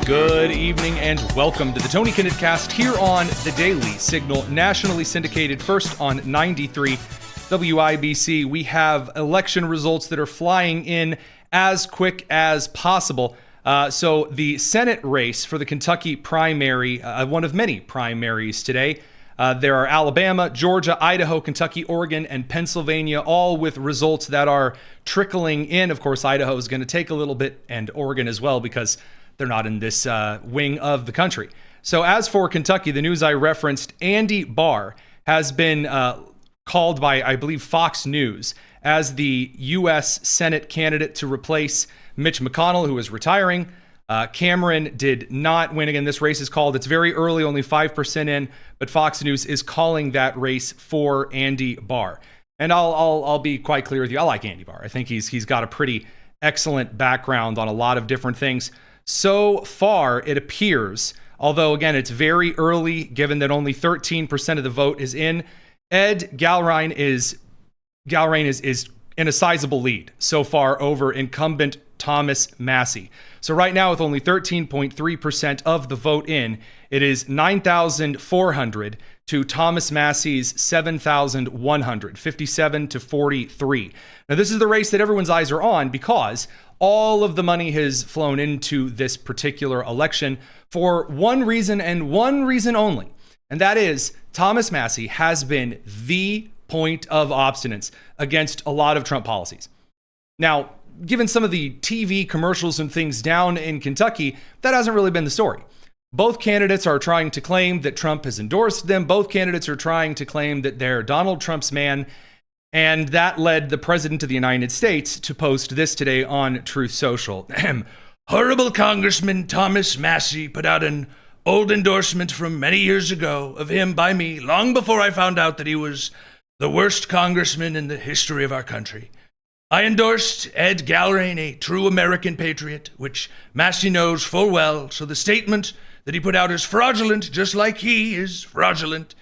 Good evening and welcome to the Tony Kinnett cast here on the Daily Signal, nationally syndicated first on 93 WIBC. We have election results that are flying in as quick as possible. So the Senate race for the Kentucky primary, one of many primaries today. There are Alabama, Georgia, Idaho, Kentucky, Oregon, and Pennsylvania, all with results that are trickling in. Of course, Idaho is going to take a little bit, and Oregon as well, because they're not in this wing of the country. So as for Kentucky, the news I referenced, Andy Barr has been called by, I believe, Fox News as the U.S. Senate candidate to replace Mitch McConnell, who is retiring. Cameron did not win again. This race is called. It's very early, only 5% in, but Fox News is calling that race for Andy Barr. And I'll be quite clear with you. I like Andy Barr. I think he's got a pretty excellent background on a lot of different things. So far, it appears, although again, it's very early, given that only 13% of the vote is in, Gallrein is in a sizable lead so far over incumbent Thomas Massie. So right now, with only 13.3% of the vote in, it is 9,400 to Thomas Massie's 7,100, 57 to 43. Now, this is the race that everyone's eyes are on because all of the money has flown into this particular election for one reason and one reason only. And that is Thomas Massie has been the point of obstinance against a lot of Trump policies. Now, given some of the TV commercials and things down in Kentucky, that hasn't really been the story. Both candidates are trying to claim that Trump has endorsed them. Both candidates are trying to claim that they're Donald Trump's man. And that led the president of the United States to post this today on Truth Social. Horrible Congressman Thomas Massie put out an old endorsement from many years ago of him by me, long before I found out that he was the worst congressman in the history of our country. I endorsed Ed Gallrein, a true American patriot, which Massie knows full well, so the statement that he put out is fraudulent, just like he is fraudulent.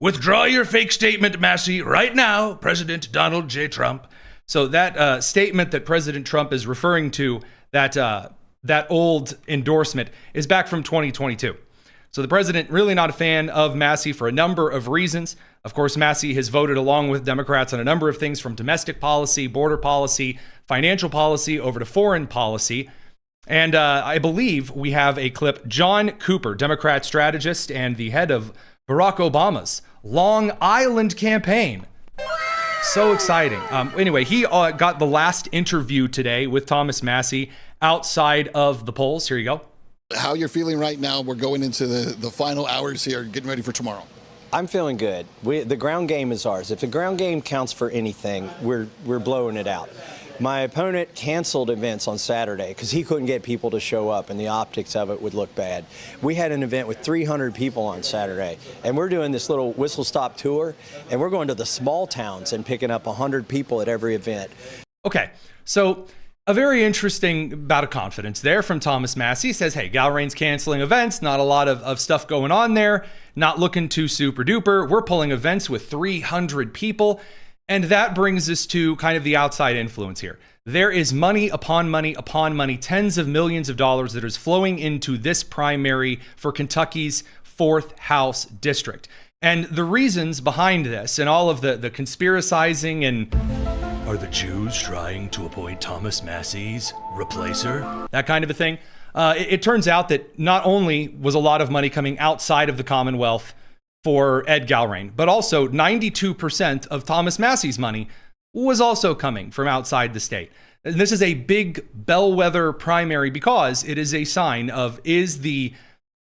Withdraw your fake statement, Massie, right now, President Donald J. Trump. So that statement that President Trump is referring to, that old endorsement, is back from 2022. So the president really not a fan of Massie for a number of reasons. Of course, Massie has voted along with Democrats on a number of things, from domestic policy, border policy, financial policy, over to foreign policy. And I believe we have a clip. John Cooper, Democrat strategist and the head of Barack Obama's Long Island campaign. So exciting. Anyway, he got the last interview today with Thomas Massie outside of the polls. Here you go. How you're feeling right now? We're going into the final hours here, getting ready for tomorrow. I'm feeling good. The ground game is ours. If the ground game counts for anything, we're blowing it out. My opponent canceled events on Saturday because he couldn't get people to show up, and the optics of it would look bad. We had an event with 300 people on Saturday, and we're doing this little whistle-stop tour, and we're going to the small towns and picking up 100 people at every event. Okay, so a very interesting bout of confidence there from Thomas Massie. He says, hey, Gallrein's canceling events, not a lot of stuff going on there, not looking too super duper. We're pulling events with 300 people. And that brings us to kind of the outside influence here. There is money upon money upon money, tens of millions of dollars that is flowing into this primary for Kentucky's 4th House district. And the reasons behind this and all of the conspiracizing and are the Jews trying to appoint Thomas Massie's replacer? That kind of a thing. It turns out that not only was a lot of money coming outside of the Commonwealth for Ed Gallrein, but also 92% of Thomas Massie's money was also coming from outside the state. And this is a big bellwether primary because it is a sign of, is the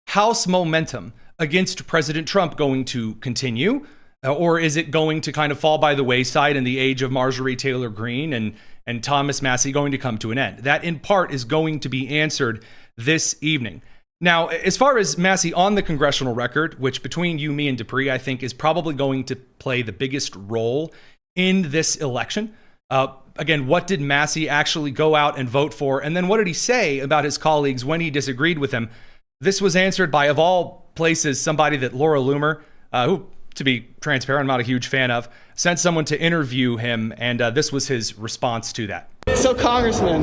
House momentum against President Trump going to continue? Or is it going to kind of fall by the wayside in the age of Marjorie Taylor Greene and Thomas Massie going to come to an end? That in part is going to be answered this evening. Now, as far as Massie on the congressional record, which between you, me, and Dupree, I think is probably going to play the biggest role in this election. Again, what did Massie actually go out and vote for? And then what did he say about his colleagues when he disagreed with him? This was answered by, of all places, somebody that Laura Loomer, who, to be transparent, I'm not a huge fan of, sent someone to interview him, and this was his response to that. So, Congressman,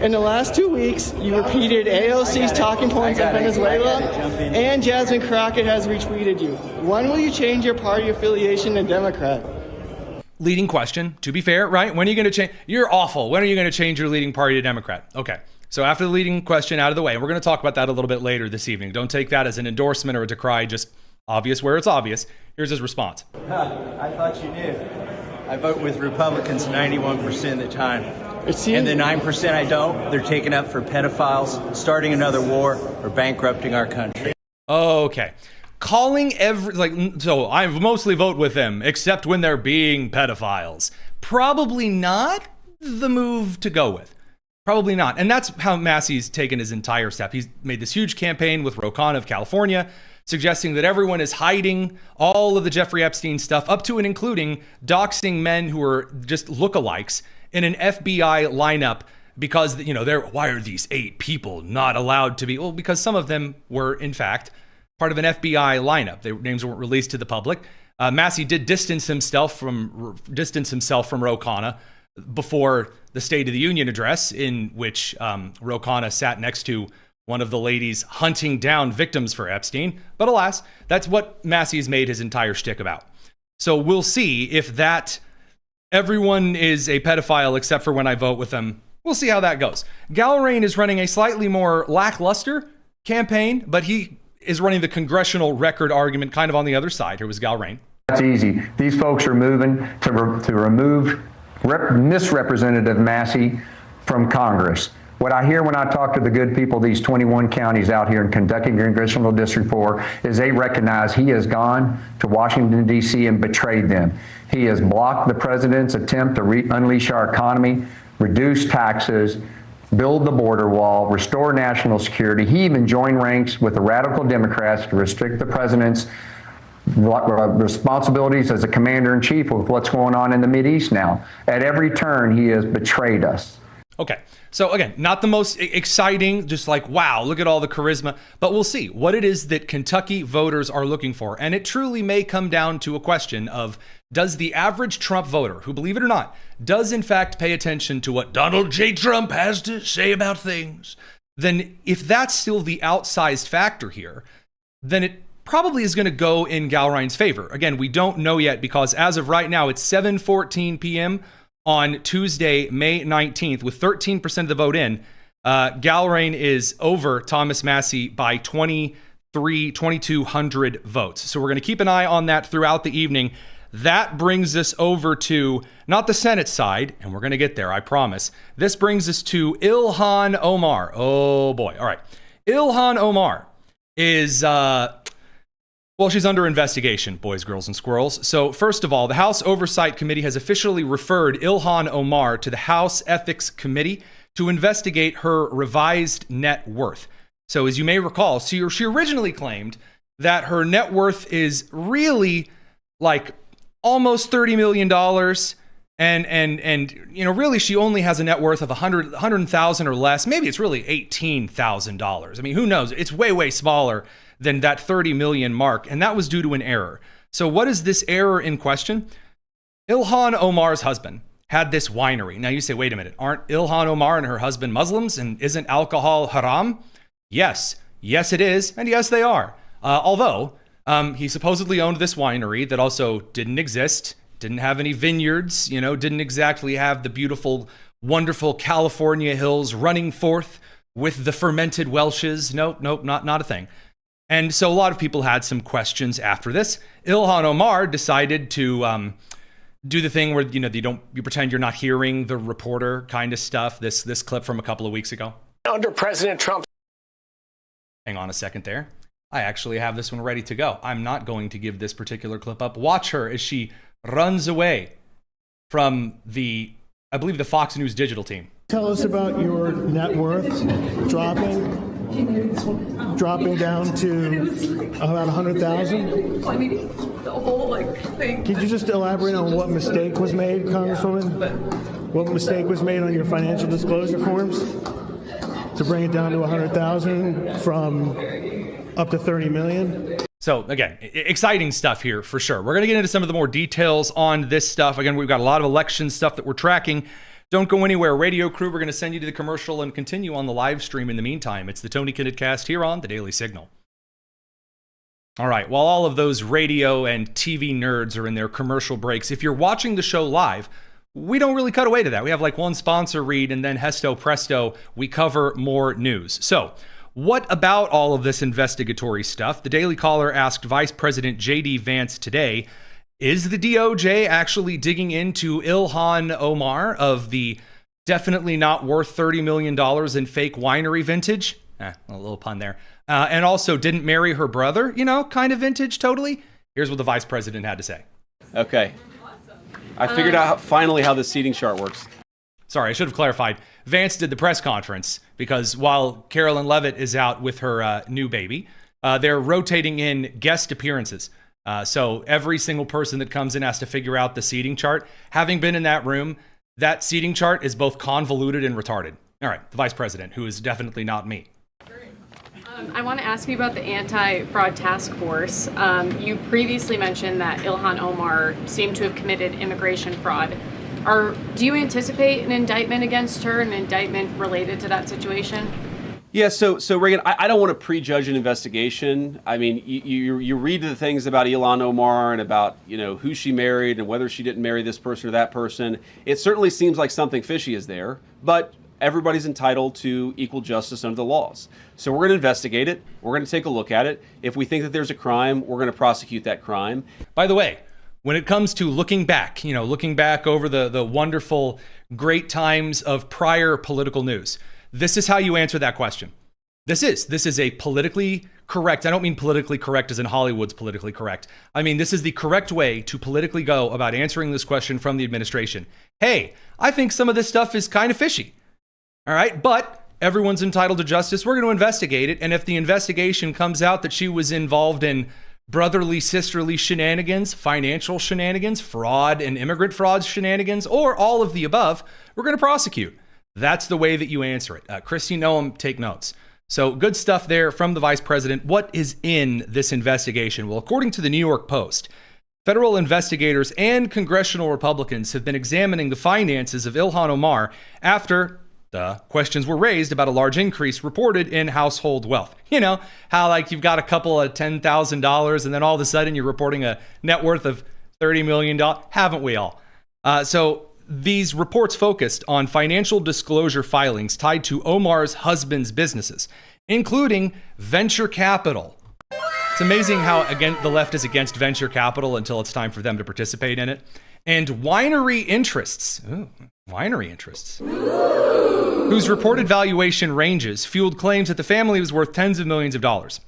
in the last 2 weeks, you repeated AOC's talking points on Venezuela, and Jasmine Crockett has retweeted you. When will you change your party affiliation to Democrat? Leading question, to be fair, right? When are you going to change? You're awful. When are you going to change your leading party to Democrat? Okay. So after the leading question out of the way, and we're going to talk about that a little bit later this evening. Don't take that as an endorsement or a decry, just obvious where it's obvious. Here's his response. I thought you knew. I vote with Republicans 91% of the time. And the 9% I don't, they're taken up for pedophiles, starting another war, or bankrupting our country. Okay. Calling so I mostly vote with them, except when they're being pedophiles. Probably not the move to go with. Probably not. And that's how Massie's taken his entire step. He's made this huge campaign with Ro Khanna of California, suggesting that everyone is hiding all of the Jeffrey Epstein stuff, up to and including doxing men who are just lookalikes in an FBI lineup because, why are these 8 people not allowed to be? Well, because some of them were, in fact, part of an FBI lineup. Their names weren't released to the public. Massie did distance himself from Ro Khanna before the State of the Union address, in which Ro Khanna sat next to one of the ladies hunting down victims for Epstein. But alas, that's what Massie's made his entire shtick about. So we'll see if that everyone is a pedophile except for when I vote with them. We'll see how that goes. Gallrein is running a slightly more lackluster campaign, but he is running the congressional record argument kind of on the other side. Here was Gallrein. That's easy. These folks are moving to remove misrepresentative Massie from Congress. What I hear when I talk to the good people, these 21 counties out here in Kentucky Congressional District 4, is they recognize he has gone to Washington, D.C. and betrayed them. He has blocked the president's attempt to unleash our economy, reduce taxes, build the border wall, restore national security. He even joined ranks with the radical Democrats to restrict the president's responsibilities as a commander-in-chief with what's going on in the Mideast now. At every turn, he has betrayed us. Okay, so again, not the most exciting, just like, wow, look at all the charisma, but we'll see what it is that Kentucky voters are looking for. And it truly may come down to a question of, does the average Trump voter, who, believe it or not, does in fact pay attention to what Donald J. Trump has to say about things? Then if that's still the outsized factor here, then it probably is going to go in Gallrein's favor. Again, we don't know yet because as of right now, it's 7:14 p.m. on Tuesday, May 19th, with 13% of the vote in. Gallrein is over Thomas Massie by 2,200 votes. So we're going to keep an eye on that throughout the evening. That brings us over to, not the Senate side, and we're going to get there, I promise. This brings us to Ilhan Omar. Oh boy. All right. Ilhan Omar is, she's under investigation, boys, girls, and squirrels. So first of all, the House Oversight Committee has officially referred Ilhan Omar to the House Ethics Committee to investigate her revised net worth. So as you may recall, she originally claimed that her net worth is really like almost $30 million. And really she only has a net worth of $100,000 or less. Maybe it's really $18,000. I mean, who knows? It's way, way smaller than that 30 million mark. And that was due to an error. So what is this error in question? Ilhan Omar's husband had this winery. Now you say, wait a minute, aren't Ilhan Omar and her husband Muslims? And isn't alcohol haram? Yes, it is. And yes, they are. Although he supposedly owned this winery that also didn't exist, didn't have any vineyards, didn't exactly have the beautiful, wonderful California hills running forth with the fermented Welshes. Nope, not a thing. And so a lot of people had some questions after this. Ilhan Omar decided to do the thing where you pretend you're not hearing the reporter kind of stuff. This clip from a couple of weeks ago. Under President Trump. Hang on a second there. I actually have this one ready to go. I'm not going to give this particular clip up. Watch her as she runs away from the Fox News digital team. Tell us about your net worth dropping down to about 100,000. I mean, the whole thing. Could you just elaborate on what mistake was made, Congresswoman? What mistake was made on your financial disclosure forms to bring it down to 100,000 from up to 30 million? So again, exciting stuff here for sure. We're going to get into some of the more details on this stuff. Again, we've got a lot of election stuff that we're tracking. Don't go anywhere. Radio crew, we're going to send you to the commercial and continue on the live stream in the meantime. It's the Tony Kinnett Cast here on the Daily Signal. All right, while all of those radio and TV nerds are in their commercial breaks, if you're watching the show live, we don't really cut away to that. We have like one sponsor read, and then hesto presto, we cover more news. So, what about all of this investigatory stuff? The Daily Caller asked Vice President JD Vance today, is the DOJ actually digging into Ilhan Omar of the definitely not worth $30 million in fake winery vintage? A little pun there. And also didn't marry her brother, kind of vintage totally. Here's what the vice president had to say. Okay. I figured out finally how the seating chart works. Sorry, I should have clarified. Vance did the press conference because while Carolyn Levitt is out with her new baby, they're rotating in guest appearances. So every single person that comes in has to figure out the seating chart. Having been in that room, that seating chart is both convoluted and retarded. All right, the vice president, who is definitely not me. I want to ask you about the anti-fraud task force. You previously mentioned that Ilhan Omar seemed to have committed immigration fraud. Do you anticipate an indictment against her, an indictment related to that situation? Yeah, so Reagan, I don't want to prejudge an investigation. I mean, you read the things about Ilhan Omar and about, who she married and whether she didn't marry this person or that person. It certainly seems like something fishy is there, but everybody's entitled to equal justice under the laws. So we're going to investigate it. We're going to take a look at it. If we think that there's a crime, we're going to prosecute that crime. By the way, when it comes to looking back over the wonderful, great times of prior political news, this is how you answer that question. This is a politically correct. I don't mean politically correct as in Hollywood's politically correct. I mean, this is the correct way to politically go about answering this question from the administration. Hey, I think some of this stuff is kind of fishy. All right, but everyone's entitled to justice. We're going to investigate it. And if the investigation comes out that she was involved in brotherly, sisterly shenanigans, financial shenanigans, fraud and immigrant fraud shenanigans, or all of the above, we're going to prosecute. That's the way that you answer it. Christy Noam, take notes. So good stuff there from the vice president. What is in this investigation? Well, according to the New York Post, federal investigators and congressional Republicans have been examining the finances of Ilhan Omar after questions were raised about a large increase reported in household wealth. How you've got a couple of $10,000 and then all of a sudden you're reporting a net worth of $30 million. Haven't we all? So these reports focused on financial disclosure filings tied to Omar's husband's businesses, including venture capital. It's amazing how, again, the left is against venture capital until it's time for them to participate in it. And winery interests. Ooh, winery interests. Whose reported valuation ranges fueled claims that the family was worth tens of millions of dollars.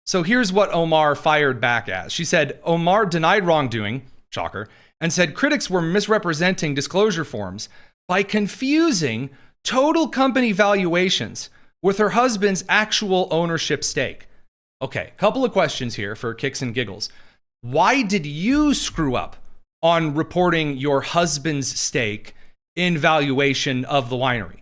So here's what Omar fired back as. She said Omar denied wrongdoing, shocker, and said critics were misrepresenting disclosure forms by confusing total company valuations with her husband's actual ownership stake. Okay, couple of questions here for kicks and giggles. Why did you screw up on reporting your husband's stake in valuation of the winery?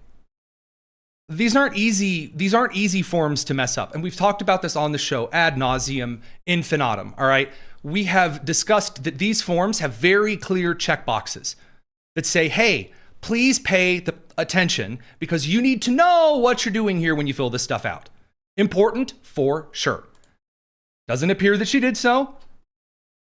These aren't easy forms to mess up. And we've talked about this on the show ad nauseum infinitum, all right? We have discussed that these forms have very clear checkboxes that say, hey, please pay the attention because you need to know what you're doing here when you fill this stuff out. Important for sure. Doesn't appear that she did so.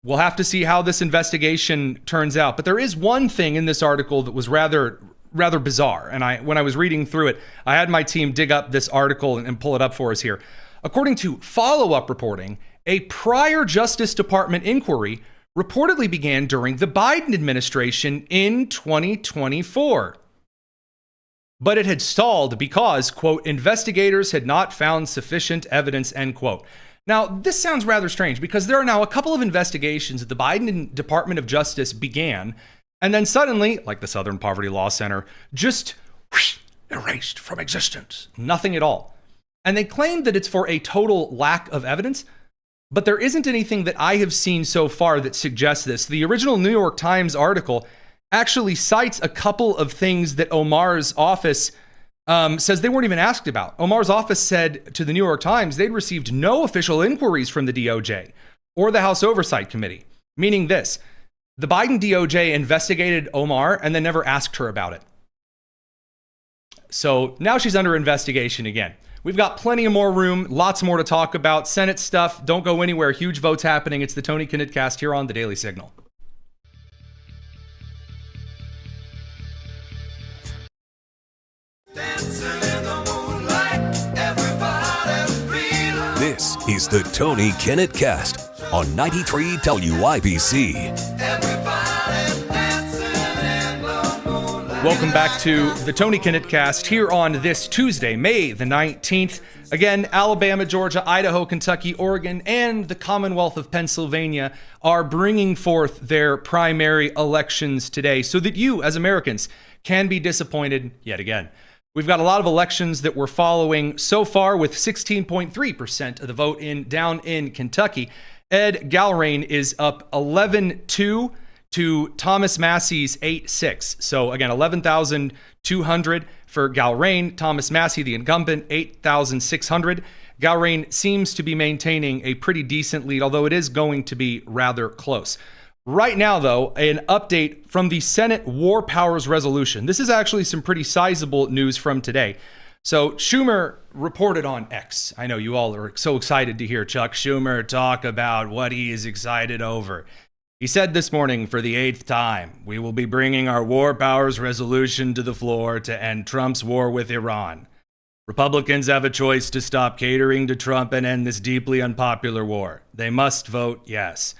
We'll have to see how this investigation turns out. But there is one thing in this article that was rather bizarre. And when I was reading through it, I had my team dig up this article and pull it up for us here. According to follow-up reporting, a prior Justice Department inquiry reportedly began during the Biden administration in 2024. But it had stalled because, quote, investigators had not found sufficient evidence, end quote. Now, this sounds rather strange because there are now a couple of investigations that the Biden Department of Justice began, and then suddenly, like the Southern Poverty Law Center, just erased from existence. Nothing at all. And they claim that it's for a total lack of evidence, but there isn't anything that I have seen so far that suggests this. The original New York Times article actually cites a couple of things that Omar's office says they weren't even asked about. Omar's office said to the New York Times they'd received no official inquiries from the DOJ or the House Oversight Committee, meaning this: the Biden DOJ investigated Omar and then never asked her about it. So now she's under investigation again. We've got plenty of more room, lots more to talk about. Senate stuff, don't go anywhere. Huge votes happening. It's the Tony Kinnett Cast here on the Daily Signal. This is the Tony Kinnett Cast on 93 WIBC. Welcome back to the Tony Kinnett Cast here on this Tuesday, May the 19th. Again, Alabama, Georgia, Idaho, Kentucky, Oregon, and the Commonwealth of Pennsylvania are bringing forth their primary elections today so that you, as Americans, can be disappointed yet again. We've got a lot of elections that we're following so far, with 16.3% of the vote down in Kentucky. Ed Gallrein is up 11-2 to Thomas Massie's 8-6. So again, 11,200 for Gallrein. Thomas Massie, the incumbent, 8,600. Gallrein seems to be maintaining a pretty decent lead, although it is going to be rather close. Right now, though, an update from the Senate War Powers Resolution. This is actually some pretty sizable news from today. So Schumer reported on X. I know you all are so excited to hear Chuck Schumer talk about what he is excited over. He said this morning, for the 8th time, we will be bringing our War Powers Resolution to the floor to end Trump's war with Iran. Republicans have a choice to stop catering to Trump and end this deeply unpopular war. They must vote yes.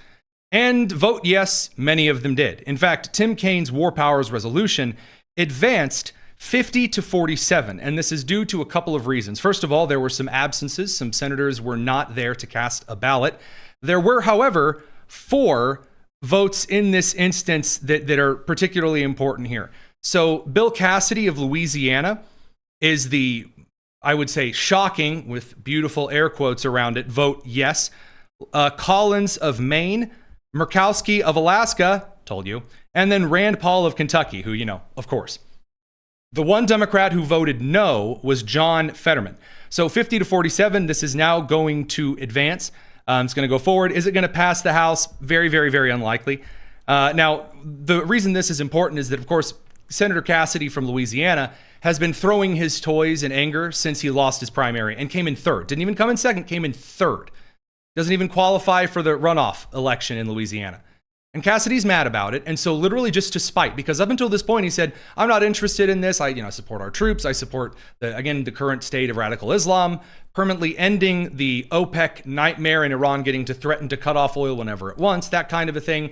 And vote yes, many of them did. In fact, Tim Kaine's War Powers Resolution advanced 50-47, and this is due to a couple of reasons. First of all, there were some absences. Some senators were not there to cast a ballot. There were, however, 4 votes in this instance that are particularly important here. So Bill Cassidy of Louisiana is the, I would say, shocking, with beautiful air quotes around it, vote yes. Collins of Maine, Murkowski of Alaska, told you, and then Rand Paul of Kentucky, who, you know, of course. The one Democrat who voted no was John Fetterman. So 50-47, this is now going to advance. It's going to go forward. Is it going to pass the House? Very, very, very unlikely. Now, the reason this is important is that, of course, Senator Cassidy from Louisiana has been throwing his toys in anger since he lost his primary and came in third. Didn't even come in second, came in third. Doesn't even qualify for the runoff election in Louisiana. And Cassidy's mad about it. And so literally just to spite, because up until this point, he said, I'm not interested in this. I support our troops. I support, the current state of radical Islam, permanently ending the OPEC nightmare in Iran getting to threaten to cut off oil whenever it wants, that kind of a thing.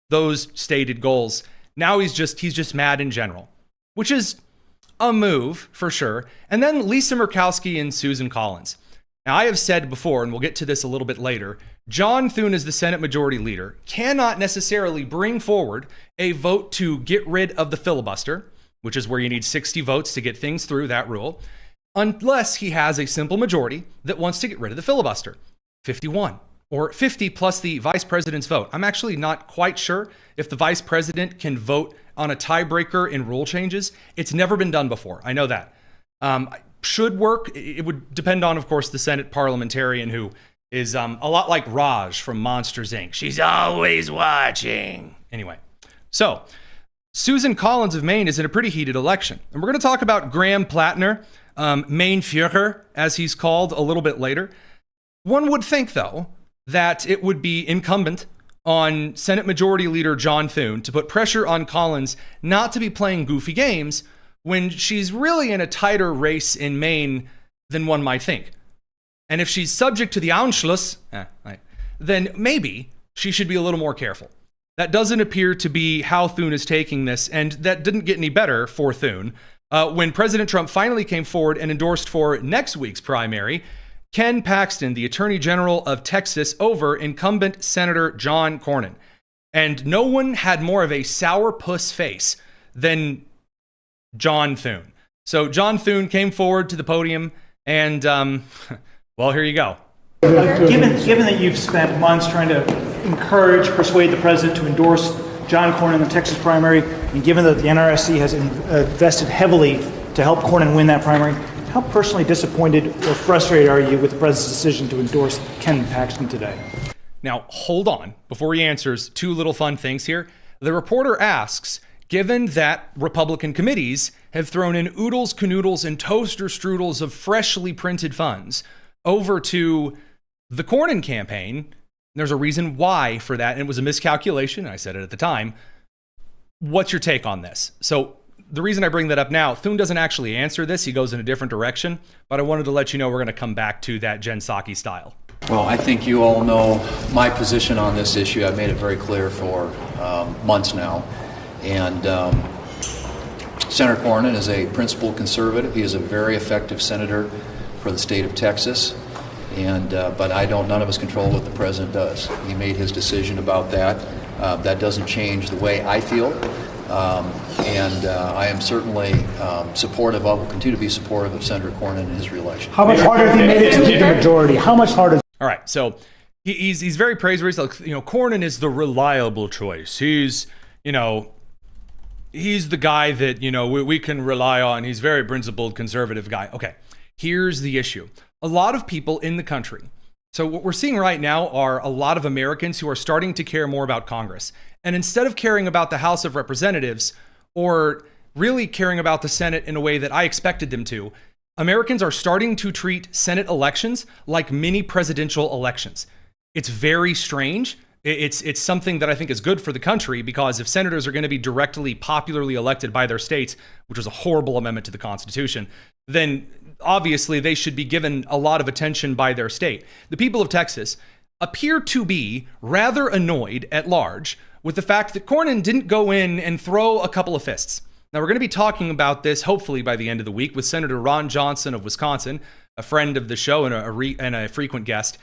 Those stated goals. Now he's just mad in general, which is a move for sure. And then Lisa Murkowski and Susan Collins. Now, I have said before, and we'll get to this a little bit later, John Thune, as the Senate Majority Leader, cannot necessarily bring forward a vote to get rid of the filibuster, which is where you need 60 votes to get things through that rule, unless he has a simple majority that wants to get rid of the filibuster. 51 or 50 plus the vice president's vote. I'm actually not quite sure if the vice president can vote on a tiebreaker in rule changes. It's never been done before. I know that. Should work. It would depend on, of course, the Senate parliamentarian who is a lot like Raj from Monsters, Inc. She's always watching. Anyway, so Susan Collins of Maine is in a pretty heated election. And we're going to talk about Graham Plattner, Maine Führer, as he's called, a little bit later. One would think, though, that it would be incumbent on Senate Majority Leader John Thune to put pressure on Collins not to be playing goofy games when she's really in a tighter race in Maine than one might think. And if she's subject to the Anschluss, then maybe she should be a little more careful. That doesn't appear to be how Thune is taking this, and that didn't get any better for Thune. When President Trump finally came forward and endorsed for next week's primary, Ken Paxton, the Attorney General of Texas, over incumbent Senator John Cornyn. And no one had more of a sourpuss face than John Thune. So John Thune came forward to the podium and, well, here you go. Given that you've spent months trying to persuade the president to endorse John Cornyn in the Texas primary, and given that the NRSC has invested heavily to help Cornyn win that primary, how personally disappointed or frustrated are you with the president's decision to endorse Ken Paxton today? Now, hold on. Before he answers, 2 little fun things here. The reporter asks, given that Republican committees have thrown in oodles, canoodles, and toaster strudels of freshly printed funds over to the Cornyn campaign. There's a reason why for that, and it was a miscalculation. I said it at the time. What's your take on this? So the reason I bring that up now, Thune doesn't actually answer this. He goes in a different direction, but I wanted to let you know we're going to come back to that Jen Psaki style. Well, I think you all know my position on this issue. I've made it very clear for months now. And Senator Cornyn is a principled conservative. He is a very effective senator for the state of Texas. But none of us control what the president does. He made his decision about that. That doesn't change the way I feel. I am certainly supportive of, will continue to be supportive of Senator Cornyn and his reelection. How much harder if he made it to get the majority? How much harder? All right, so he's very praiseworthy. He's like, Cornyn is the reliable choice. He's the guy that, we can rely on. He's a very principled, conservative guy. Okay, here's the issue. A lot of people in the country, so what we're seeing right now are a lot of Americans who are starting to care more about Congress. And instead of caring about the House of Representatives or really caring about the Senate in a way that I expected them to, Americans are starting to treat Senate elections like mini presidential elections. It's very strange. It's something that I think is good for the country, because if senators are going to be directly, popularly elected by their states, which was a horrible amendment to the Constitution, then obviously they should be given a lot of attention by their state. The people of Texas appear to be rather annoyed at large with the fact that Cornyn didn't go in and throw a couple of fists. Now, we're going to be talking about this, hopefully, by the end of the week with Senator Ron Johnson of Wisconsin, a friend of the show and a frequent guest.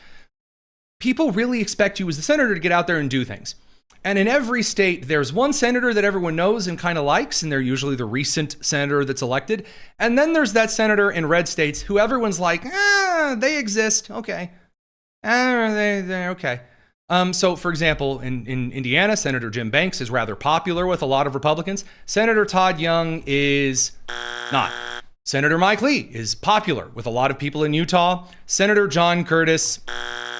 People really expect you as the senator to get out there and do things. And in every state, there's one senator that everyone knows and kind of likes, and they're usually the recent senator that's elected. And then there's that senator in red states who everyone's like, they exist. Okay. They're okay. So, for example, in Indiana, Senator Jim Banks is rather popular with a lot of Republicans. Senator Todd Young is not. Senator Mike Lee is popular with a lot of people in Utah. Senator John Curtis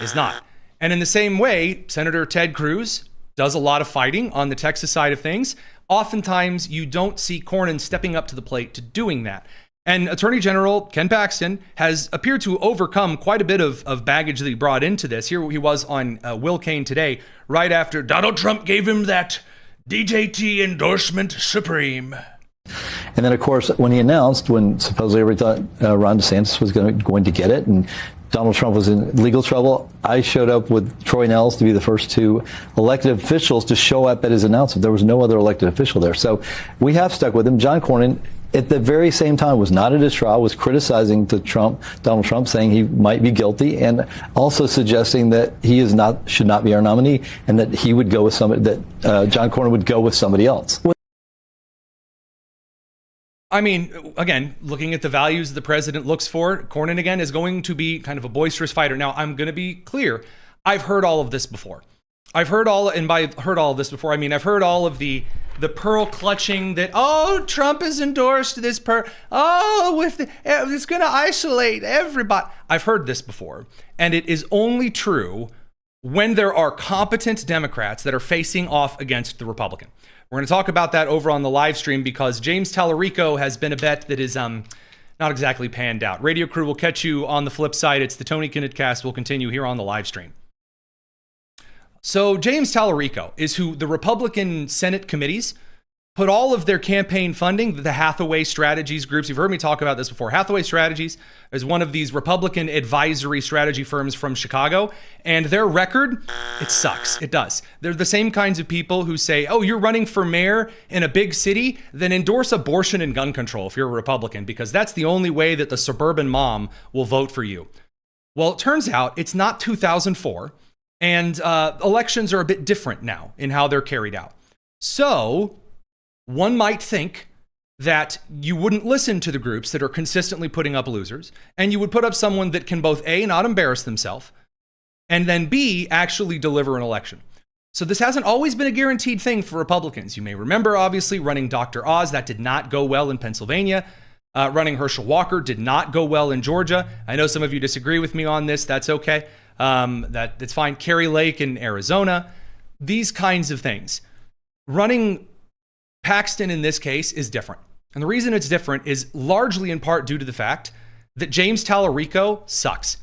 is not. And in the same way, Senator Ted Cruz does a lot of fighting on the Texas side of things. Oftentimes, you don't see Cornyn stepping up to the plate to doing that. And Attorney General Ken Paxton has appeared to overcome quite a bit of baggage that he brought into this. Here he was on Will Cain today, right after Donald Trump gave him that DJT endorsement supreme. And then, of course, when he announced, when supposedly everybody thought Ron DeSantis was going to get it, and Donald Trump was in legal trouble, I showed up with Troy Nehls to be the first two elected officials to show up at his announcement. There was no other elected official there. So we have stuck with him. John Cornyn, at the very same time, was not at his trial, was criticizing Donald Trump, saying he might be guilty, and also suggesting that he should not be our nominee, and that he would go with somebody, that John Cornyn would go with somebody else. I mean, again, looking at the values the president looks for, Cornyn, again, is going to be kind of a boisterous fighter. Now, I'm going to be clear. I've heard all of this before. I've heard all of this before, I mean, I've heard all of the pearl clutching that, Trump has endorsed this it's going to isolate everybody. I've heard this before. And it is only true when there are competent Democrats that are facing off against the Republican. We're going to talk about that over on the live stream, because James Tallarico has been a bet that is not exactly panned out. Radio crew will catch you on the flip side. It's the Tony Kinnett cast. We'll continue here on the live stream. So James Tallarico is who the Republican Senate committees put all of their campaign funding, the Hathaway Strategies groups. You've heard me talk about this before. Hathaway Strategies is one of these Republican advisory strategy firms from Chicago, and their record, it sucks. It does. They're the same kinds of people who say, you're running for mayor in a big city, then endorse abortion and gun control if you're a Republican, because that's the only way that the suburban mom will vote for you. Well, it turns out it's not 2004, and elections are a bit different now in how they're carried out. So one might think that you wouldn't listen to the groups that are consistently putting up losers, and you would put up someone that can both A, not embarrass themselves, and then B, actually deliver an election. So this hasn't always been a guaranteed thing for Republicans. You may remember, obviously, running Dr. Oz. That did not go well in Pennsylvania. Running Herschel Walker did not go well in Georgia. I know some of you disagree with me on this. That's okay. That's fine. Kerry Lake in Arizona. These kinds of things. Running Paxton in this case is different. And the reason it's different is largely in part due to the fact that James Tallarico sucks.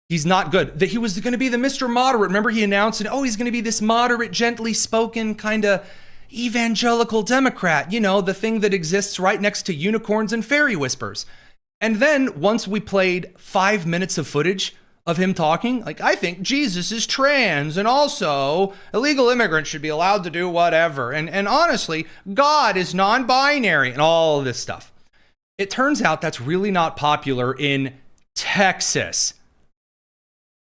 He's not good. That he was going to be the Mr. Moderate. Remember he announced it, he's going to be this moderate, gently spoken kind of evangelical Democrat, the thing that exists right next to unicorns and fairy whispers. And then once we played 5 minutes of footage of him talking, I think Jesus is trans, and also illegal immigrants should be allowed to do whatever. And honestly, God is non-binary and all of this stuff. It turns out that's really not popular in Texas.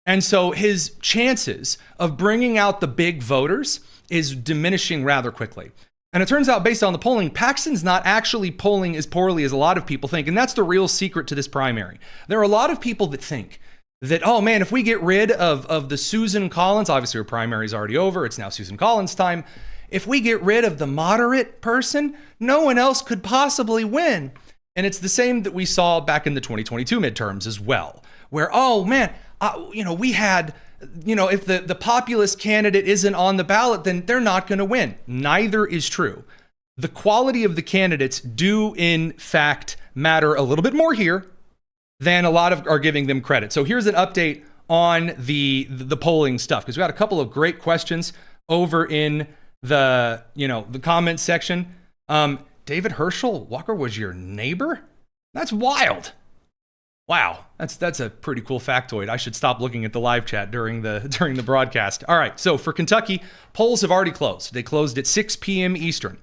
And so his chances of bringing out the big voters is diminishing rather quickly. And it turns out, based on the polling, Paxton's not actually polling as poorly as a lot of people think. And that's the real secret to this primary. There are a lot of people that think that, oh man, if we get rid of the Susan Collins, obviously her primary is already over, it's now Susan Collins' time. If we get rid of the moderate person, no one else could possibly win. And it's the same that we saw back in the 2022 midterms as well, where, we had, if the populist candidate isn't on the ballot, then they're not going to win. Neither is true. The quality of the candidates do, in fact, matter a little bit more here than a lot of are giving them credit. So here's an update on the polling stuff, because we got a couple of great questions over in the comments section. David Herschel Walker was your neighbor? That's wild. Wow, that's a pretty cool factoid. I should stop looking at the live chat during the broadcast. All right, so for Kentucky, polls have already closed. They closed at 6 p.m. Eastern.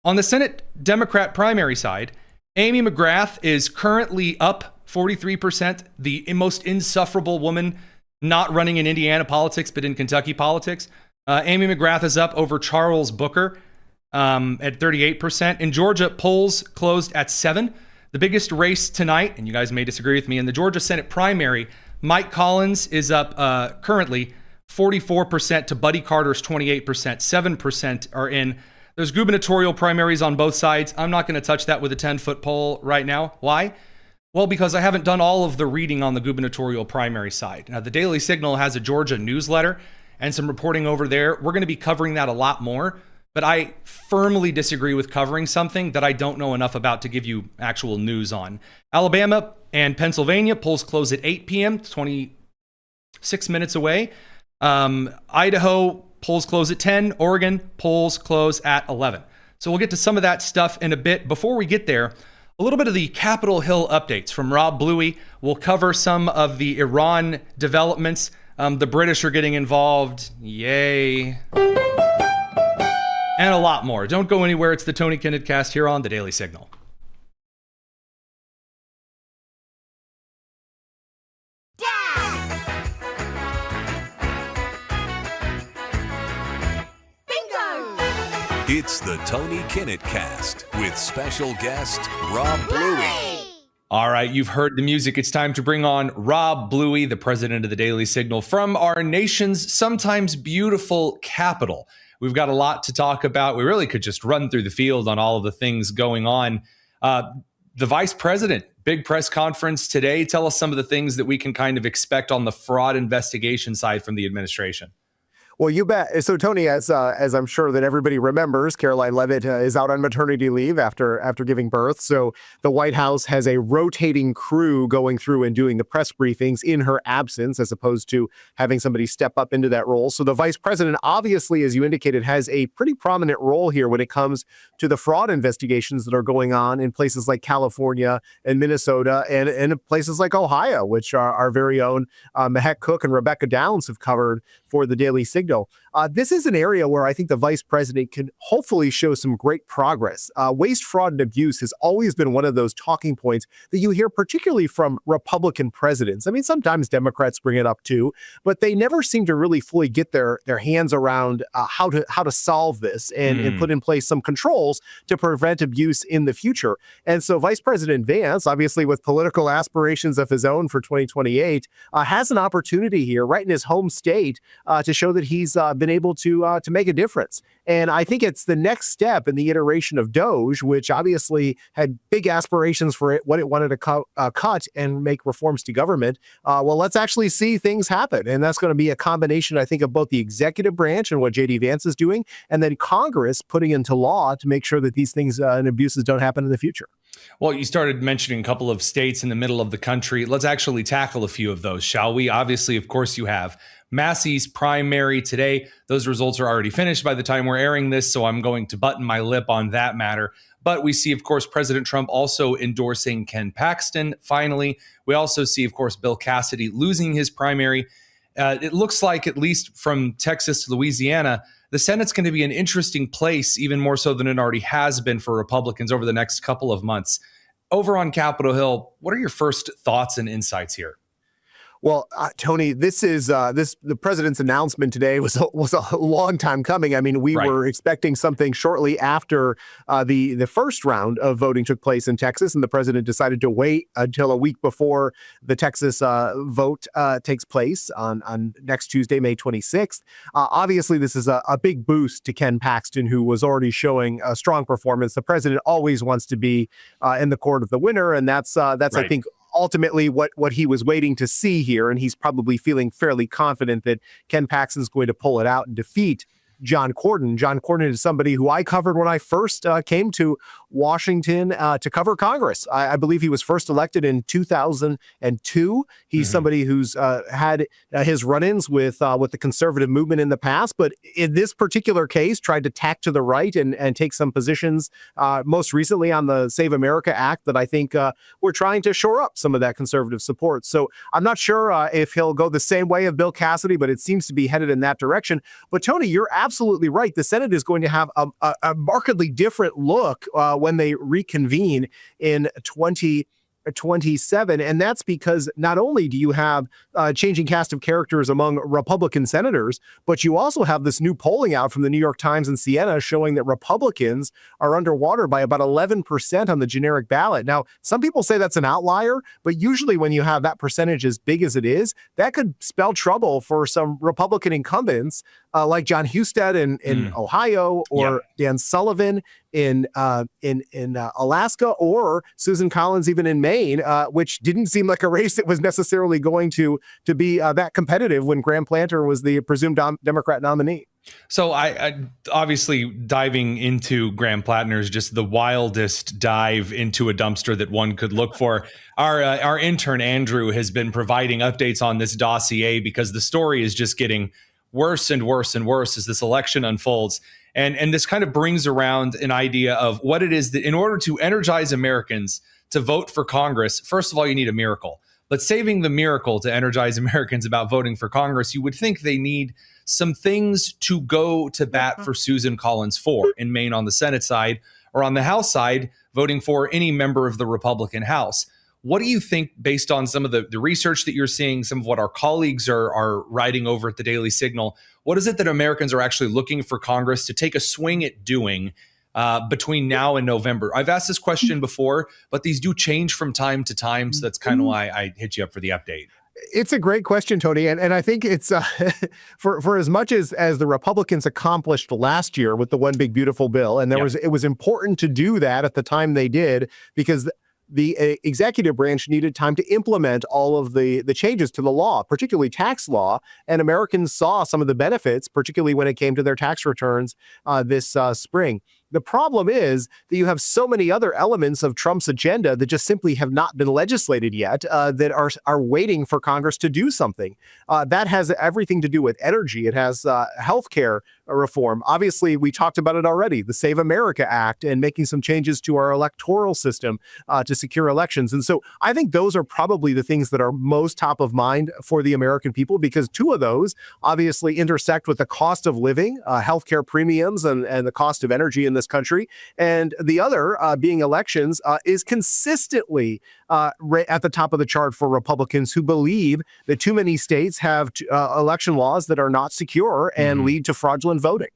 On the Senate Democrat primary side, Amy McGrath is currently up 43%, the most insufferable woman not running in Indiana politics, but in Kentucky politics. Amy McGrath is up over Charles Booker at 38%. In Georgia, polls closed at 7. The biggest race tonight, and you guys may disagree with me, in the Georgia Senate primary, Mike Collins is up currently 44% to Buddy Carter's 28%. 7% are in. There's gubernatorial primaries on both sides. I'm not going to touch that with a 10-foot pole right now. Why? Well, because I haven't done all of the reading on the gubernatorial primary side. Now, the Daily Signal has a Georgia newsletter and some reporting over there. We're going to be covering that a lot more. But I firmly disagree with covering something that I don't know enough about to give you actual news on. Alabama and Pennsylvania, polls close at 8 p.m., 26 minutes away. Idaho, polls close at 10. Oregon, polls close at 11. So we'll get to some of that stuff in a bit. Before we get there, a little bit of the Capitol Hill updates from Rob Bluey. We'll cover some of the Iran developments. The British are getting involved. Yay. And a lot more. Don't go anywhere. It's the Tony Kinnett Cast here on the Daily Signal. It's the Tony Kinnett Cast with special guest Rob Bluey. All right, you've heard the music. It's time to bring on Rob Bluey, the president of the Daily Signal, from our nation's sometimes beautiful capital. We've got a lot to talk about. We really could just run through the field on all of the things going on. The vice president, big press conference today. Tell us some of the things that we can kind of expect on the fraud investigation side from the administration. Well, you bet. So, Tony, as I'm sure that everybody remembers, Caroline Leavitt is out on maternity leave after giving birth. So the White House has a rotating crew going through and doing the press briefings in her absence, as opposed to having somebody step up into that role. So the vice president, obviously, as you indicated, has a pretty prominent role here when it comes to the fraud investigations that are going on in places like California and Minnesota and in places like Ohio, which our very own Mehek Cook and Rebecca Downs have covered for the Daily Signal. This is an area where I think the vice president can hopefully show some great progress. Waste, fraud, and abuse has always been one of those talking points that you hear particularly from Republican presidents. I mean, sometimes Democrats bring it up too, but they never seem to really fully get their hands around how to solve this and put in place some controls to prevent abuse in the future. And so Vice President Vance, obviously with political aspirations of his own for 2028, has an opportunity here right in his home state to show that he's been able to make a difference. And I think it's the next step in the iteration of DOGE, which obviously had big aspirations for what it wanted to cut and make reforms to government. Well, let's actually see things happen. And that's going to be a combination, I think, of both the executive branch and what JD Vance is doing, and then Congress putting into law to make sure that these things and abuses don't happen in the future. Well, you started mentioning a couple of states in the middle of the country. Let's actually tackle a few of those, shall we? Obviously, of course, you have Massie's primary today. Those results are already finished by the time we're airing this, so I'm going to button my lip on that matter. But we see, of course, President Trump also endorsing Ken Paxton. Finally, we also see, of course, Bill Cassidy losing his primary. It looks like, at least from Texas to Louisiana, the Senate's going to be an interesting place, even more so than it already has been for Republicans over the next couple of months. Over on Capitol Hill, what are your first thoughts and insights here? Well, Tony, this is the president's announcement today was a long time coming. I mean, we were expecting something shortly after the first round of voting took place in Texas, and the president decided to wait until a week before the Texas vote takes place on next Tuesday, May 26th. Obviously, this is a big boost to Ken Paxton, who was already showing a strong performance. The president always wants to be in the court of the winner, and that's I think, ultimately what he was waiting to see here, and he's probably feeling fairly confident that Ken Paxton's going to pull it out and defeat John Cornyn. John Cornyn is somebody who I covered when I first came to Washington to cover Congress. I believe he was first elected in 2002. He's somebody who's had his run-ins with the conservative movement in the past, but in this particular case, tried to tack to the right and take some positions, most recently on the Save America Act, that I think we're trying to shore up some of that conservative support. So I'm not sure if he'll go the same way of Bill Cassidy, but it seems to be headed in that direction. But Tony, you're absolutely right. The Senate is going to have a markedly different look when they reconvene in 2027. And that's because not only do you have a changing cast of characters among Republican senators, but you also have this new polling out from the New York Times and Siena showing that Republicans are underwater by about 11% on the generic ballot. Now, some people say that's an outlier, but usually when you have that percentage as big as it is, that could spell trouble for some Republican incumbents like John Husted in Ohio, or Dan Sullivan in Alaska, or Susan Collins even in Maine, which didn't seem like a race that was necessarily going to be that competitive when Graham Planter was the presumed Democrat nominee. So I obviously diving into Graham Plattner is just the wildest dive into a dumpster that one could look for. Our intern Andrew has been providing updates on this dossier because the story is just getting worse and worse and worse as this election unfolds. And this kind of brings around an idea of what it is that in order to energize Americans to vote for Congress, first of all, you need a miracle. But saving the miracle to energize Americans about voting for Congress, you would think they need some things to go to bat for Susan Collins for in Maine on the Senate side, or on the House side, voting for any member of the Republican House. What do you think, based on some of the research that you're seeing, some of what our colleagues are writing over at the Daily Signal, what is it that Americans are actually looking for Congress to take a swing at doing between now and November? I've asked this question before, but these do change from time to time, so that's kind of why I hit you up for the update. It's a great question, Tony, and I think it's for as much as the Republicans accomplished last year with the One Big Beautiful Bill, and it was important to do that at the time they did, because the executive branch needed time to implement all of the changes to the law, particularly tax law, and Americans saw some of the benefits, particularly when it came to their tax returns this spring. The problem is that you have so many other elements of Trump's agenda that just simply have not been legislated yet, that are waiting for Congress to do something. That has everything to do with energy. It has healthcare reform. Obviously, we talked about it already, the Save America Act, and making some changes to our electoral system to secure elections. And so I think those are probably the things that are most top of mind for the American people, because two of those obviously intersect with the cost of living, healthcare premiums, and the cost of energy in this country. And the other, being elections, is consistently at the top of the chart for Republicans who believe that too many states have election laws that are not secure and lead to fraudulent voting.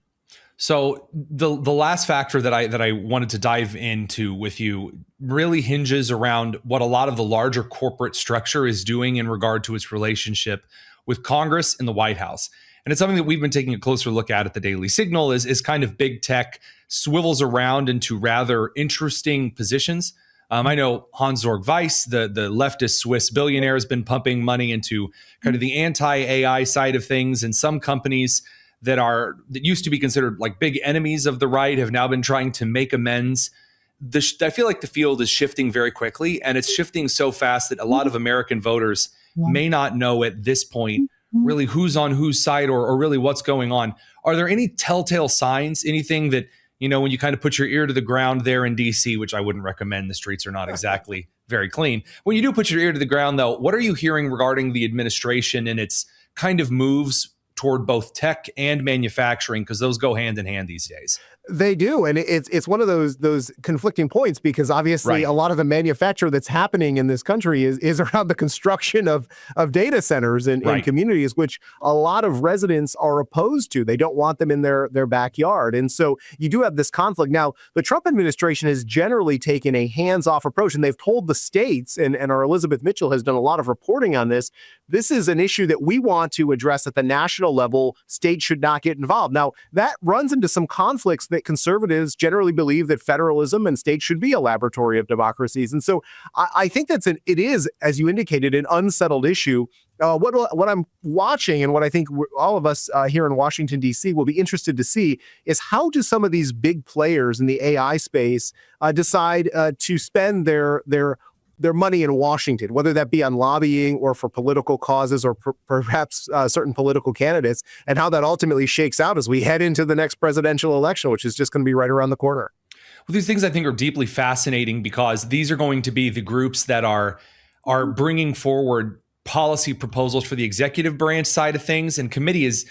So the last factor that I wanted to dive into with you really hinges around what a lot of the larger corporate structure is doing in regard to its relationship with Congress and the White House. And it's something that we've been taking a closer look at the Daily Signal is kind of big tech swivels around into rather interesting positions. I know Hans-Georg Weiss, the leftist Swiss billionaire, has been pumping money into kind of the anti-AI side of things, and some companies that used to be considered like big enemies of the right have now been trying to make amends. I feel like the field is shifting very quickly, and it's shifting so fast that a lot of American voters may not know at this point really who's on whose side or really what's going on. Are there any telltale signs, anything that, when you kind of put your ear to the ground there in DC, which I wouldn't recommend, the streets are not exactly very clean. When you do put your ear to the ground, though, what are you hearing regarding the administration and its kind of moves toward both tech and manufacturing, because those go hand in hand these days? They do, and it's one of those conflicting points, because obviously a lot of the manufacture that's happening in this country is around the construction of data centers in communities, which a lot of residents are opposed to. They don't want them in their backyard, and so you do have this conflict. Now, the Trump administration has generally taken a hands-off approach, and they've told the states, and our Elizabeth Mitchell has done a lot of reporting on this. This is an issue that we want to address at the national level. States should not get involved. Now, that runs into some conflicts that conservatives generally believe that federalism and states should be a laboratory of democracies. And so I think it is, as you indicated, an unsettled issue. What I'm watching, and what I think all of us here in Washington, D.C. will be interested to see, is how do some of these big players in the AI space decide to spend their money in Washington, whether that be on lobbying or for political causes or perhaps certain political candidates, and how that ultimately shakes out as we head into the next presidential election, which is just going to be right around the corner. Well, these things I think are deeply fascinating, because these are going to be the groups that are bringing forward policy proposals for the executive branch side of things. And committees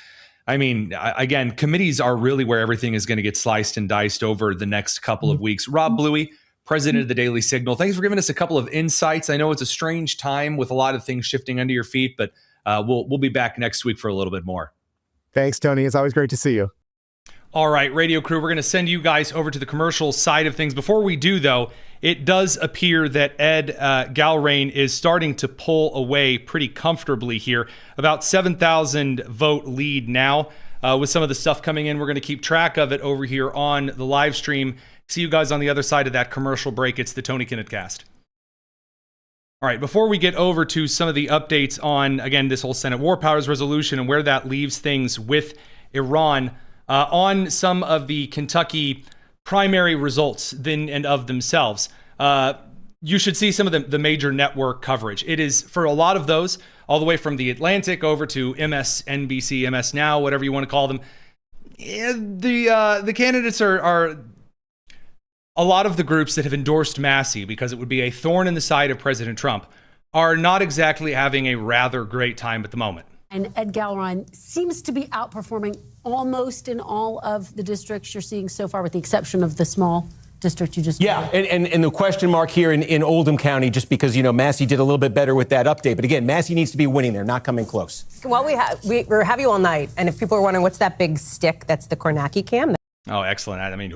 are really where everything is going to get sliced and diced over the next couple of weeks. Rob Bluey, president of the Daily Signal, thanks for giving us a couple of insights. I know it's a strange time with a lot of things shifting under your feet, but we'll be back next week for a little bit more. Thanks, Tony. It's always great to see you. All right, radio crew, we're going to send you guys over to the commercial side of things. Before we do, though, it does appear that Ed Gallrein is starting to pull away pretty comfortably here. About 7,000 vote lead now. With some of the stuff coming in, we're going to keep track of it over here on the live stream. See you guys on the other side of that commercial break. It's the Tony Kinnett Cast. All right, before we get over to some of the updates on, again, this whole Senate War Powers resolution and where that leaves things with Iran, on some of the Kentucky primary results then and of themselves, you should see some of the major network coverage. It is, for a lot of those, all the way from The Atlantic over to MSNBC, MS Now, whatever you want to call them, the candidates are a lot of the groups that have endorsed Massie because it would be a thorn in the side of President Trump are not exactly having a rather great time at the moment. And Ed Gallrein seems to be outperforming almost in all of the districts you're seeing so far, with the exception of the small district you just mentioned. And the question mark here in Oldham County, just because, Massie did a little bit better with that update. But again, Massie needs to be winning there, not coming close. Well, we have you all night. And if people are wondering what's that big stick, that's the Kornacki cam. Oh, excellent. I mean,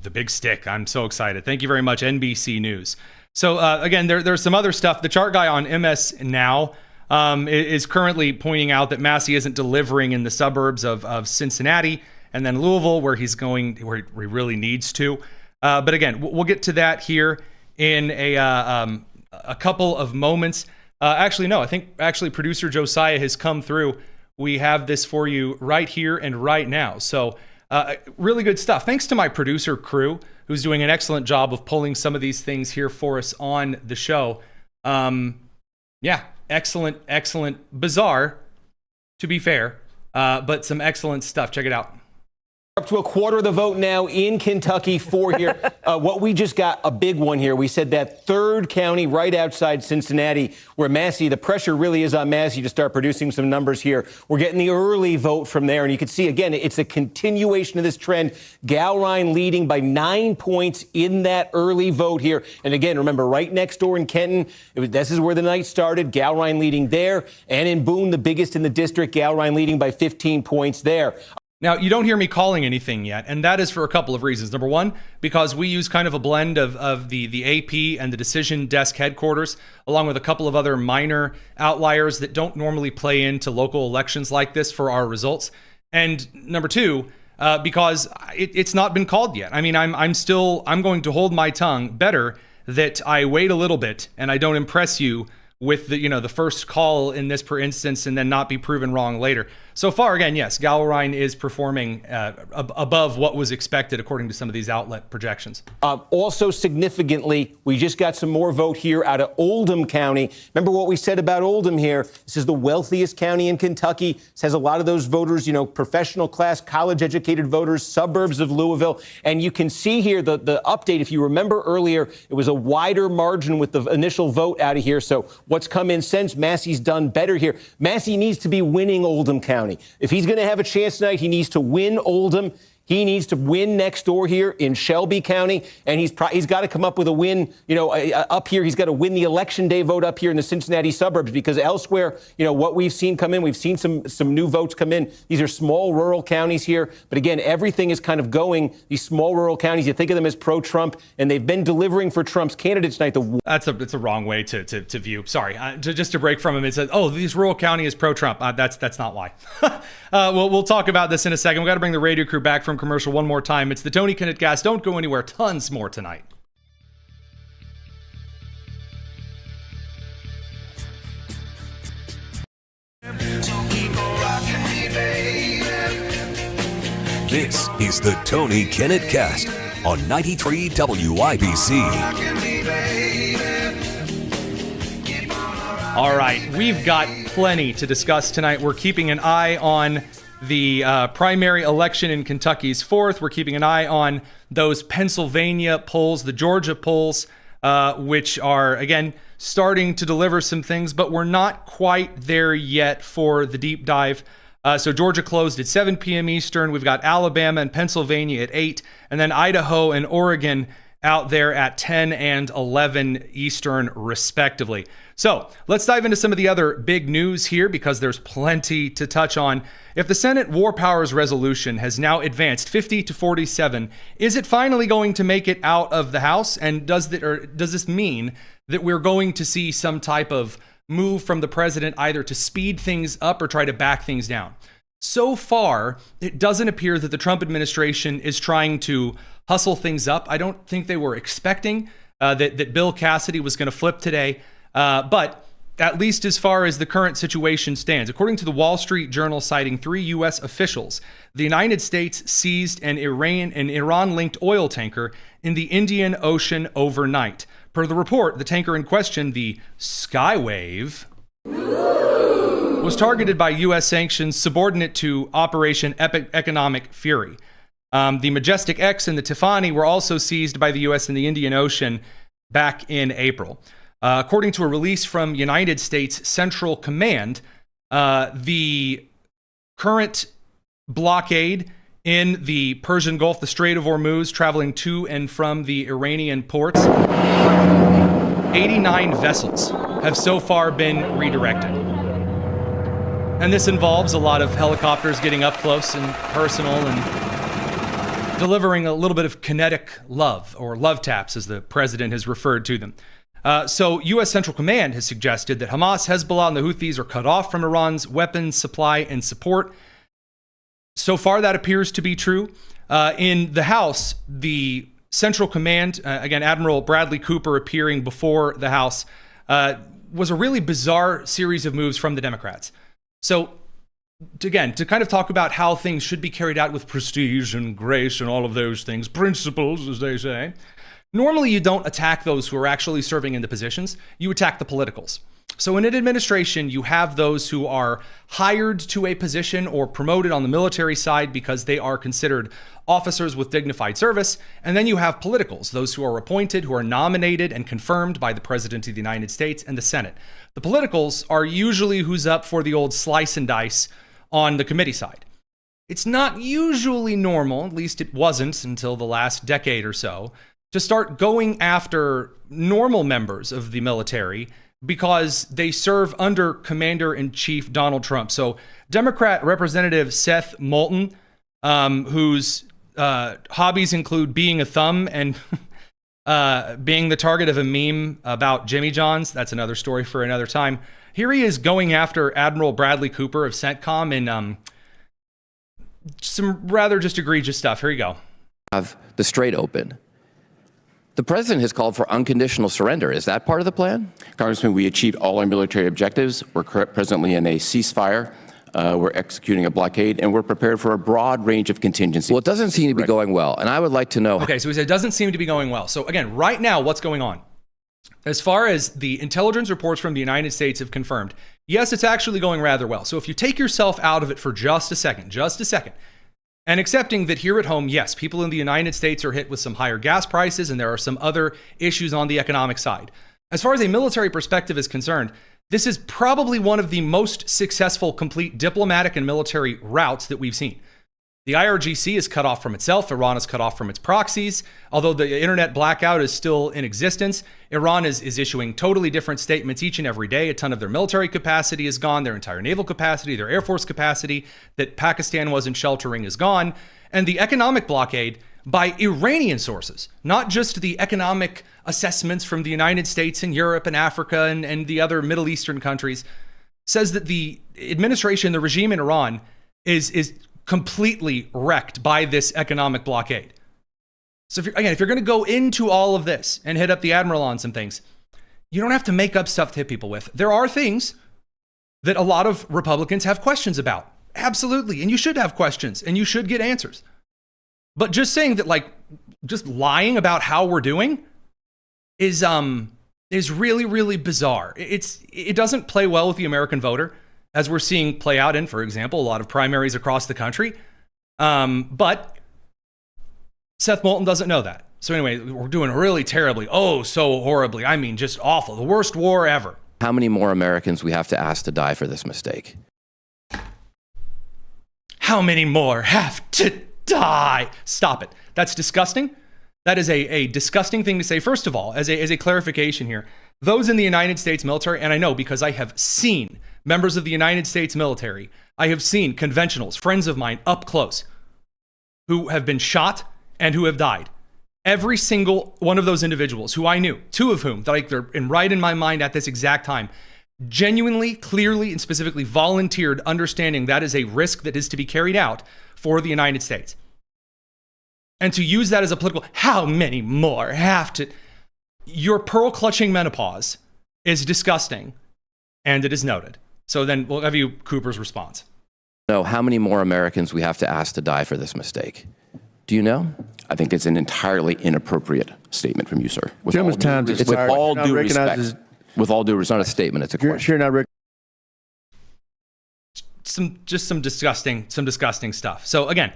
the big stick. I'm so excited. Thank you very much, NBC News. So, again, there's some other stuff. The chart guy on MS Now is currently pointing out that Massie isn't delivering in the suburbs of Cincinnati and then Louisville, where he's going, where he really needs to. But again, we'll get to that here in a couple of moments. Actually, no, I think producer Josiah has come through. We have this for you right here and right now. So really good stuff. Thanks to my producer crew, who's doing an excellent job of pulling some of these things here for us on the show. Excellent. Bizarre, to be fair, but some excellent stuff. Check it out. Up to a quarter of the vote now in Kentucky for here. What we just got, a big one here. We said that third county right outside Cincinnati, where Massie, the pressure really is on Massie to start producing some numbers here. We're getting the early vote from there. And you can see, again, it's a continuation of this trend. Gallrein leading by 9 points in that early vote here. And again, remember, right next door in Kenton, this is where the night started. Gallrein leading there. And in Boone, the biggest in the district, Gallrein leading by 15 points there. Now, you don't hear me calling anything yet, and that is for a couple of reasons. Number one, because we use kind of a blend of the AP and the decision desk headquarters, along with a couple of other minor outliers that don't normally play into local elections like this for our results. And number two, because it's not been called yet. I mean, I'm going to hold my tongue better that I wait a little bit and I don't impress you with the first call in this per instance and then not be proven wrong later. So far, again, yes, Gallrein is performing above what was expected according to some of these outlet projections. Also significantly, we just got some more vote here out of Oldham County. Remember what we said about Oldham here? This is the wealthiest county in Kentucky. This has a lot of those voters, professional class, college-educated voters, suburbs of Louisville. And you can see here the update. If you remember earlier, it was a wider margin with the initial vote out of here. So what's come in since, Massie's done better here. Massie needs to be winning Oldham County. If he's going to have a chance tonight, he needs to win Oldham. He needs to win next door here in Shelby County, and he's got to come up with a win, up here. He's got to win the election day vote up here in the Cincinnati suburbs, because elsewhere, what we've seen come in, we've seen some new votes come in. These are small rural counties here, but again, everything is kind of going, these small rural counties, you think of them as pro-Trump, and they've been delivering for Trump's candidates tonight. It's a wrong way to view. Sorry, just to break from him, it says, oh, these rural county is pro-Trump. That's not why. We'll talk about this in a second. We've got to bring the radio crew back from commercial one more time. It's the Tony Kinnett Cast. Don't go anywhere. Tons more tonight. This is the Tony Kinnett Cast on 93 WIBC. All right, we've got plenty to discuss tonight. We're keeping an eye on the primary election in Kentucky's 4th. We're keeping an eye on those Pennsylvania polls, the Georgia polls, which are, again, starting to deliver some things, but we're not quite there yet for the deep dive. So Georgia closed at 7 p.m. Eastern. We've got Alabama and Pennsylvania at 8, and then Idaho and Oregon out there at 10 and 11 Eastern, respectively. So let's dive into some of the other big news here, because there's plenty to touch on. If the Senate War Powers Resolution has now advanced 50 to 47, is it finally going to make it out of the House? And does this mean that we're going to see some type of move from the president either to speed things up or try to back things down? So far, it doesn't appear that the Trump administration is trying to hustle things up. I don't think they were expecting that Bill Cassidy was going to flip today. But at least as far as the current situation stands, according to the Wall Street Journal citing 3 U.S. officials, the United States seized an Iran-linked oil tanker in the Indian Ocean overnight. Per the report, the tanker in question, the Skywave, was targeted by U.S. sanctions subordinate to Operation Economic Fury. The Majestic X and the Tiffany were also seized by the U.S. in the Indian Ocean back in April. According to a release from United States Central Command, the current blockade in the Persian Gulf, the Strait of Hormuz, traveling to and from the Iranian ports, 89 vessels have so far been redirected. And this involves a lot of helicopters getting up close and personal and delivering a little bit of kinetic love, or love taps as the president has referred to them. So U.S. Central Command has suggested that Hamas, Hezbollah, and the Houthis are cut off from Iran's weapons supply and support. So far, that appears to be true. In the House, the Central Command, again, Admiral Bradley Cooper appearing before the House, was a really bizarre series of moves from the Democrats. So, again, to kind of talk about how things should be carried out with prestige and grace and all of those things, principles, as they say. Normally, you don't attack those who are actually serving in the positions. You attack the politicals. So in an administration, you have those who are hired to a position or promoted on the military side because they are considered officers with dignified service. And then you have politicals, those who are appointed, who are nominated and confirmed by the President of the United States and the Senate. The politicals are usually who's up for the old slice and dice on the committee side. It's not usually normal, at least it wasn't until the last decade or so, to start going after normal members of the military because they serve under Commander-in-Chief Donald Trump. So Democrat Representative Seth Moulton whose hobbies include being a thumb and being the target of a meme about Jimmy John's. That's another story for another time. Here he is going after Admiral Bradley Cooper of CENTCOM in some rather just egregious stuff. Here you go. Have the Strait open. The president has called for unconditional surrender. Is that part of the plan? Congressman, we achieved all our military objectives. We're presently in a ceasefire. We're executing a blockade, and we're prepared for a broad range of contingencies. Well, it doesn't seem to be going well, and I would like to know. Okay, so he said it doesn't seem to be going well. So again, right now, what's going on? As far as the intelligence reports from the United States have confirmed, yes, it's actually going rather well. So if you take yourself out of it for just a second, and accepting that here at home, yes, people in the United States are hit with some higher gas prices, and there are some other issues on the economic side. As far as a military perspective is concerned, this is probably one of the most successful complete diplomatic and military routes that we've seen. The IRGC is cut off from itself. Iran is cut off from its proxies. Although the internet blackout is still in existence, Iran is issuing totally different statements each and every day. A ton of their military capacity is gone. Their entire naval capacity, their air force capacity that Pakistan wasn't sheltering is gone. And the economic blockade by Iranian sources, not just the economic assessments from the United States and Europe and Africa and the other Middle Eastern countries, says that the administration, the regime in Iran is completely wrecked by this economic blockade. So if you're going to go into all of this and hit up the Admiral on some things, you don't have to make up stuff to hit people with. There are things that a lot of Republicans have questions about. Absolutely. And you should have questions and you should get answers. But just saying that, like, just lying about how we're doing is really, really bizarre. It doesn't play well with the American voter, as we're seeing play out in, for example, a lot of primaries across the country. But Seth Moulton doesn't know that. So anyway, we're doing really terribly. Oh, so horribly. I mean, just awful. The worst war ever. How many more Americans we have to ask to die for this mistake? How many more have to die? Stop it. That's disgusting. That is a disgusting thing to say. First of all, as a clarification here, those in the United States military, and I know because I have seen members of the United States military, I have seen conventionals, friends of mine up close, who have been shot and who have died. Every single one of those individuals who I knew, two of whom, they're right in my mind at this exact time, genuinely, clearly, and specifically volunteered, understanding that is a risk that is to be carried out for the United States. And to use that as a political, how many more have to... Your pearl-clutching menopause is disgusting, and it is noted. So then we'll have you Cooper's response. No, how many more Americans we have to ask to die for this mistake? Do you know? I think it's an entirely inappropriate statement from you, sir. With With all due respect. It's not a statement, it's a question. Some disgusting stuff. So again,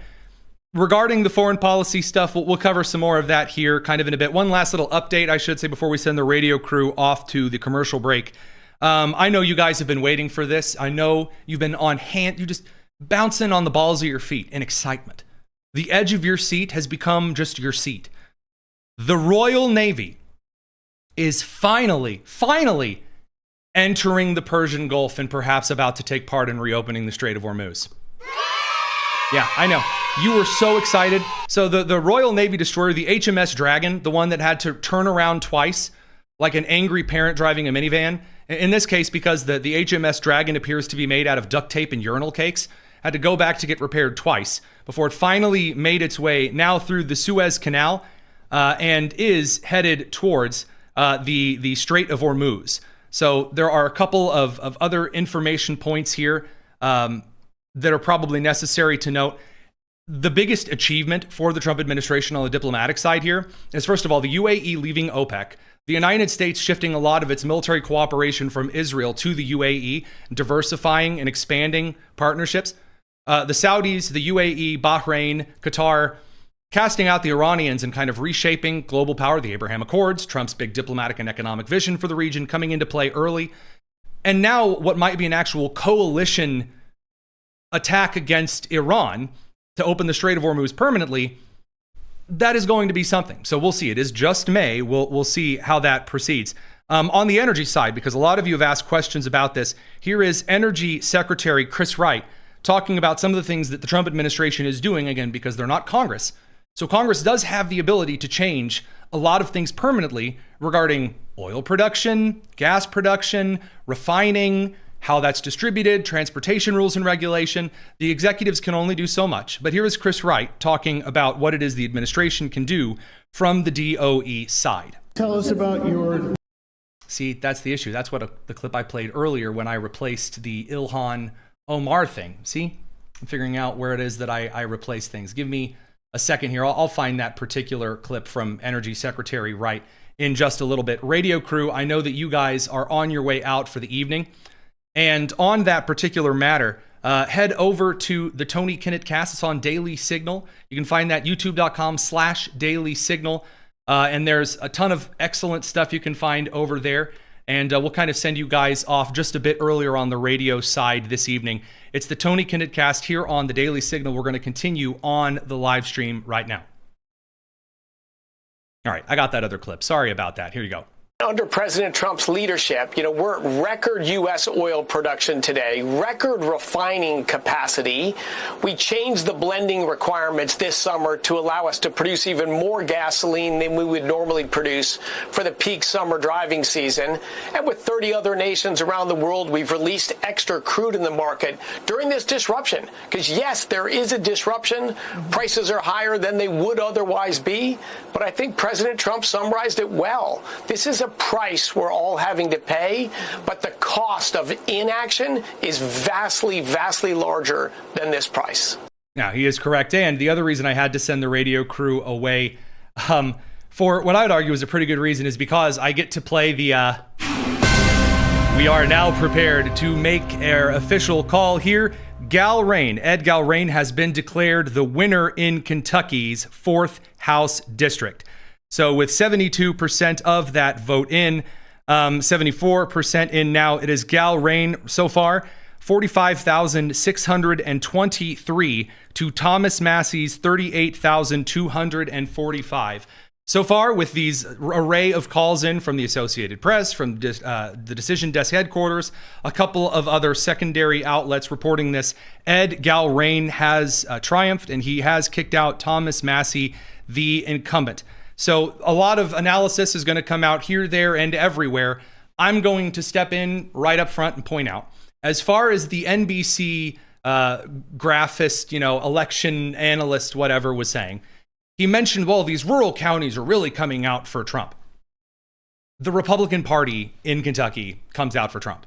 regarding the foreign policy stuff, we'll cover some more of that here kind of in a bit. One last little update, I should say, before we send the radio crew off to the commercial break. I know you guys have been waiting for this. I know you've been on hand. You're just bouncing on the balls of your feet in excitement. The edge of your seat has become just your seat. The Royal Navy is finally entering the Persian Gulf and perhaps about to take part in reopening the Strait of Hormuz. Yeah, I know. You were so excited. So the Royal Navy destroyer, the HMS Dragon, the one that had to turn around twice, like an angry parent driving a minivan. In this case, because the HMS Dragon appears to be made out of duct tape and urinal cakes, had to go back to get repaired twice before it finally made its way now through the Suez Canal and is headed towards the Strait of Hormuz. So there are a couple of other information points here that are probably necessary to note. The biggest achievement for the Trump administration on the diplomatic side here is, first of all, the UAE leaving OPEC, the United States shifting a lot of its military cooperation from Israel to the UAE, diversifying and expanding partnerships. The Saudis, the UAE, Bahrain, Qatar, casting out the Iranians and kind of reshaping global power, the Abraham Accords, Trump's big diplomatic and economic vision for the region coming into play early. And now what might be an actual coalition attack against Iran to open the Strait of Hormuz permanently, that is going to be something. So we'll see. It is just May. We'll see how that proceeds. On the energy side, because a lot of you have asked questions about this, here is Energy Secretary Chris Wright talking about some of the things that the Trump administration is doing, again, because they're not Congress. So Congress does have the ability to change a lot of things permanently regarding oil production, gas production, refining, how that's distributed, transportation rules and regulation. The executives can only do so much. But here is Chris Wright talking about what it is the administration can do from the DOE side. Tell us about your... See, that's the issue. That's what the clip I played earlier when I replaced the Ilhan Omar thing. See, I'm figuring out where it is that I replace things. Give me a second here. I'll find that particular clip from Energy Secretary Wright in just a little bit. Radio crew, I know that you guys are on your way out for the evening. And on that particular matter, head over to the Tony Kinnett cast. It's on Daily Signal. You can find that youtube.com/Daily Signal. And there's a ton of excellent stuff you can find over there. And we'll kind of send you guys off just a bit earlier on the radio side this evening. It's the Tony Kinnett cast here on the Daily Signal. We're going to continue on the live stream right now. All right, I got that other clip. Sorry about that. Here you go. Under President Trump's leadership, we're at record U.S. oil production today, record refining capacity. We changed the blending requirements this summer to allow us to produce even more gasoline than we would normally produce for the peak summer driving season. And with 30 other nations around the world, we've released extra crude in the market during this disruption. Because yes, there is a disruption. Prices are higher than they would otherwise be. But I think President Trump summarized it well. This is a price we're all having to pay, but the cost of inaction is vastly, vastly larger than this price. Now, he is correct. And the other reason I had to send the radio crew away for what I would argue is a pretty good reason is because I get to play the we are now prepared to make our official call here. Gallrein, Ed Gallrein has been declared the winner in Kentucky's 4th House District. So with 72% of that vote in, 74% in now, it is Gallrein so far, 45,623 to Thomas Massie's 38,245. So far, with these array of calls in from the Associated Press, from the Decision Desk headquarters, a couple of other secondary outlets reporting this, Ed Gallrein has triumphed and he has kicked out Thomas Massie, the incumbent. So a lot of analysis is going to come out here, there, and everywhere. I'm going to step in right up front and point out, as far as the NBC graphist, election analyst, whatever, was saying, he mentioned, well, these rural counties are really coming out for Trump. The Republican Party in Kentucky comes out for Trump.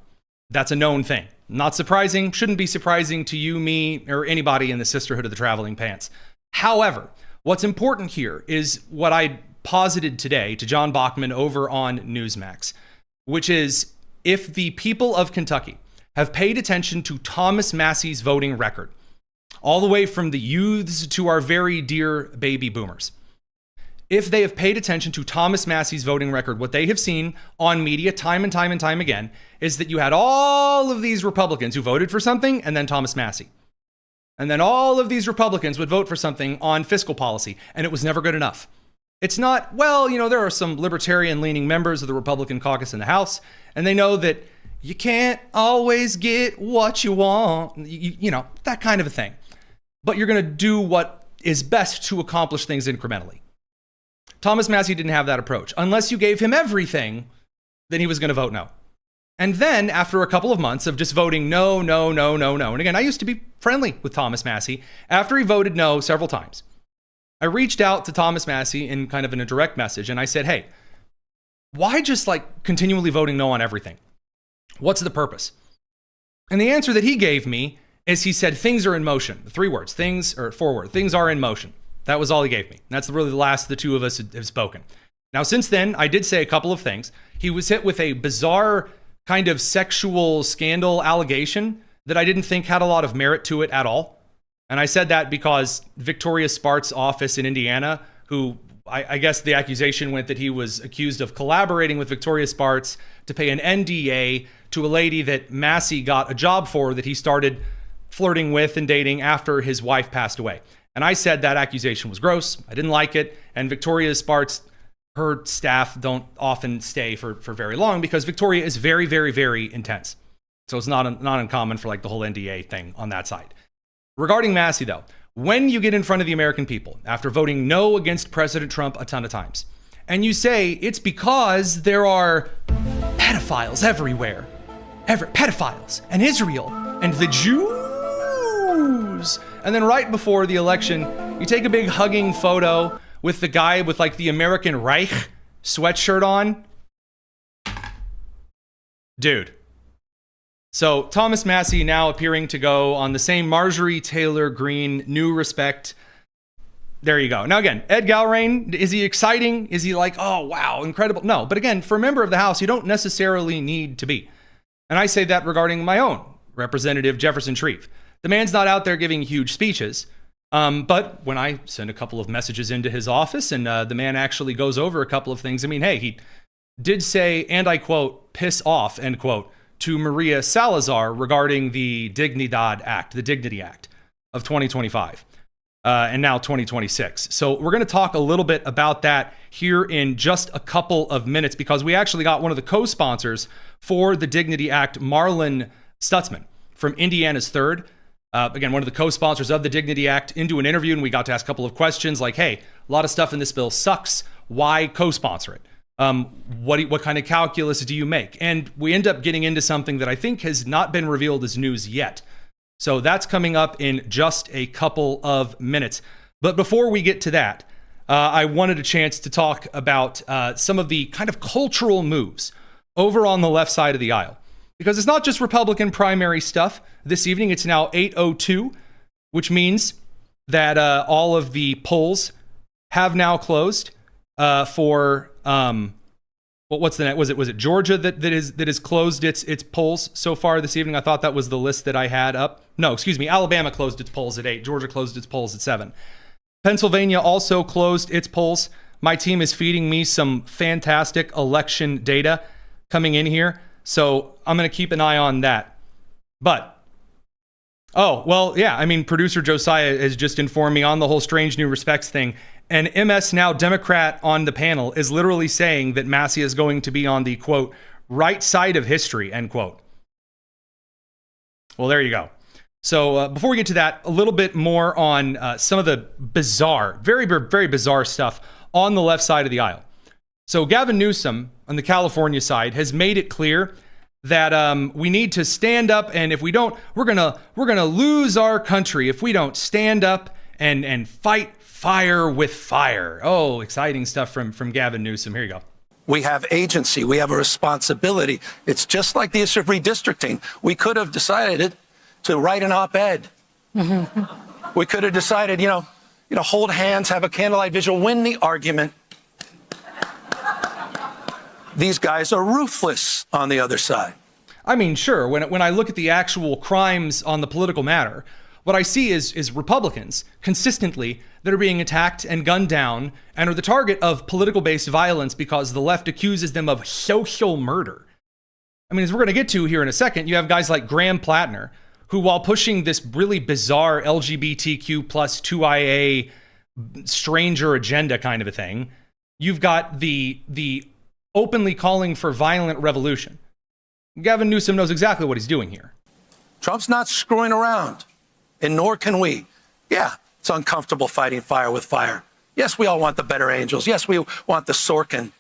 That's a known thing. Not surprising, shouldn't be surprising to you, me, or anybody in the Sisterhood of the Traveling Pants. However, what's important here is what I posited today to John Bachman over on Newsmax, which is if the people of Kentucky have paid attention to Thomas Massie's voting record, all the way from the youths to our very dear baby boomers, if they have paid attention to Thomas Massie's voting record, what they have seen on media time and time and time again is that you had all of these Republicans who voted for something and then Thomas Massie. And then all of these Republicans would vote for something on fiscal policy, and it was never good enough. It's not, well, there are some libertarian-leaning members of the Republican caucus in the House, and they know that you can't always get what you want, that kind of a thing. But you're going to do what is best to accomplish things incrementally. Thomas Massie didn't have that approach. Unless you gave him everything, then he was going to vote no. And then, after a couple of months of just voting no, and again, I used to be friendly with Thomas Massie, after he voted no several times, I reached out to Thomas Massie in kind of in a direct message, and I said, hey, why just continually voting no on everything? What's the purpose? And the answer that he gave me is he said, things are in motion. 3 words, things are in motion. That was all he gave me. And that's really the last the two of us have spoken. Now, since then, I did say a couple of things. He was hit with a bizarre kind of sexual scandal allegation that I didn't think had a lot of merit to it at all. And I said that because Victoria Spart's office in Indiana, who I guess the accusation went that he was accused of collaborating with Victoria Spartz to pay an NDA to a lady that Massie got a job for that he started flirting with and dating after his wife passed away. And I said that accusation was gross. I didn't like it. And Victoria Spartz, her staff don't often stay for very long because Victoria is very, very, very intense. So it's not uncommon for like the whole NDA thing on that side. Regarding Massie, though, when you get in front of the American people after voting no against President Trump a ton of times, and you say it's because there are pedophiles everywhere, pedophiles and Israel and the Jews, and then right before the election, you take a big hugging photo with the guy with like the American Reich sweatshirt on. Dude. So Thomas Massie now appearing to go on the same Marjorie Taylor Greene new respect. There you go. Now again, Ed Gallrein, is he exciting? Is he like, oh wow, incredible? No, but again, for a member of the House, you don't necessarily need to be. And I say that regarding my own Representative Jefferson Shreve. The man's not out there giving huge speeches. But when I send a couple of messages into his office and the man actually goes over a couple of things, I mean, hey, he did say, and I quote, piss off, end quote, to Maria Salazar regarding the Dignidad Act, the Dignity Act of 2025, and now 2026. So we're going to talk a little bit about that here in just a couple of minutes, because we actually got one of the co-sponsors for the Dignity Act, Marlin Stutzman from Indiana's 3rd. Again, one of the co-sponsors of the Dignity Act, into an interview, and we got to ask a couple of questions like, hey, a lot of stuff in this bill sucks. Why co-sponsor it? What kind of calculus do you make? And we end up getting into something that I think has not been revealed as news yet. So that's coming up in just a couple of minutes. But before we get to that, I wanted a chance to talk about some of the kind of cultural moves over on the left side of the aisle. Because it's not just Republican primary stuff. This evening, it's now 8:02, which means that all of the polls have now closed for what's the net? Was it Georgia that has closed its polls so far this evening? I thought that was the list that I had up. No, excuse me. Alabama closed its polls at 8. Georgia closed its polls at 7. Pennsylvania also closed its polls. My team is feeding me some fantastic election data coming in here, so I'm going to keep an eye on that. But, oh, well, yeah, I mean, producer Josiah has just informed me on the whole strange new respects thing. And MS Now Democrat on the panel is literally saying that Massie is going to be on the, quote, right side of history, end quote. Well, there you go. So before we get to that, a little bit more on some of the bizarre, very, very bizarre stuff on the left side of the aisle. So Gavin Newsom on the California side has made it clear that we need to stand up, and if we don't, we're gonna lose our country if we don't stand up and fight fire with fire. Oh, exciting stuff from Gavin Newsom. Here you go. We have agency. We have a responsibility. It's just like the issue of redistricting. We could have decided to write an op-ed. We could have decided, hold hands, have a candlelight vigil, win the argument. These guys are ruthless on the other side. I mean, sure, when I look at the actual crimes on the political matter, what I see is Republicans consistently that are being attacked and gunned down and are the target of political-based violence because the left accuses them of social murder. I mean, as we're going to get to here in a second, you have guys like Graham Plattner, who, while pushing this really bizarre LGBTQ plus 2IA stranger agenda kind of a thing, you've got the openly calling for violent revolution. Gavin Newsom knows exactly what he's doing here. Trump's not screwing around, and nor can we. Yeah, it's uncomfortable fighting fire with fire. Yes, we all want the better angels. Yes, we want the Sorkin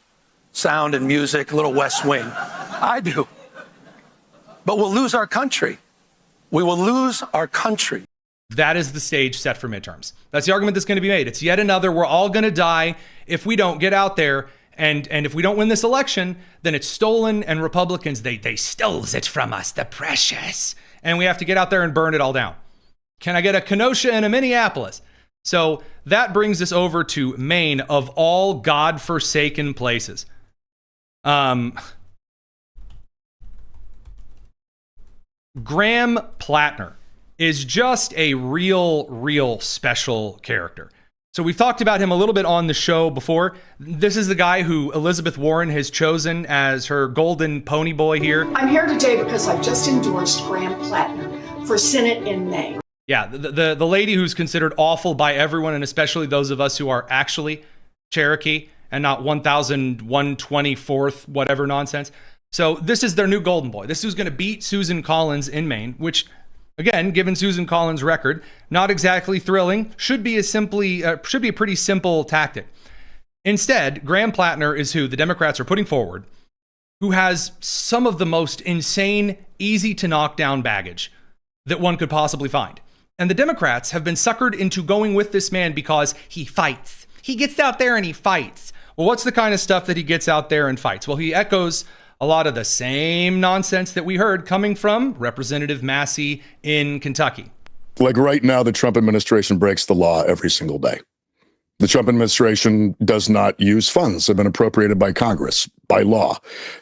sound and music, little West Wing. I do. But we'll lose our country. We will lose our country. That is the stage set for midterms. That's the argument that's going to be made. It's yet another, we're all going to die if we don't get out there. And if we don't win this election, then it's stolen, and Republicans, they stole it from us, the precious. And we have to get out there and burn it all down. Can I get a Kenosha and a Minneapolis? So that brings us over to Maine, of all godforsaken places. Graham Plattner is just a real special character. So we've talked about him a little bit on the show before. This is the guy who Elizabeth Warren has chosen as her golden pony boy here. I'm here today because I've just endorsed Graham Plattner for Senate in Maine. Yeah, the lady who's considered awful by everyone, and especially those of us who are actually Cherokee and not 1,124th whatever nonsense. So this is their new golden boy. This is who's going to beat Susan Collins in Maine, which, again, given Susan Collins' record, not exactly thrilling. Should be a pretty simple tactic. Instead, Graham Plattner is who the Democrats are putting forward, who has some of the most insane, easy to knock down baggage that one could possibly find. And the Democrats have been suckered into going with this man because he fights. He gets out there and he fights. Well, what's the kind of stuff that he gets out there and fights? Well, he echoes a lot of the same nonsense that we heard coming from Representative Massie in Kentucky. Like right now, the Trump administration breaks the law every single day. The Trump administration does not use funds that have been appropriated by Congress, by law.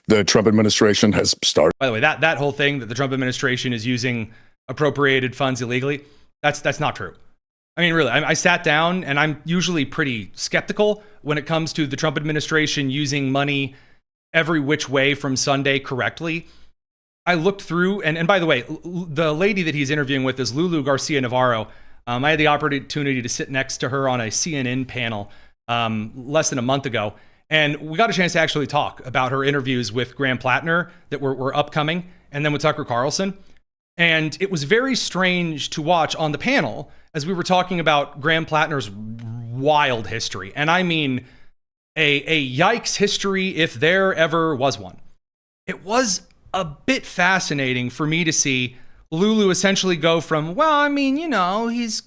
The Trump administration has started. By the way, that whole thing that the Trump administration is using appropriated funds illegally, that's not true. I mean, really, I sat down, and I'm usually pretty skeptical when it comes to the Trump administration using money every which way from Sunday correctly. I looked through, and by the way, the lady that he's interviewing with is Lulu Garcia Navarro. I had the opportunity to sit next to her on a CNN panel less than a month ago, and we got a chance to actually talk about her interviews with Graham Plattner that were upcoming, and then with Tucker Carlson. And it was very strange to watch on the panel as we were talking about Graham Plattner's wild history. And I mean a yikes history if there ever was one. It was a bit fascinating for me to see Lulu essentially go from, well, I mean, you know, he's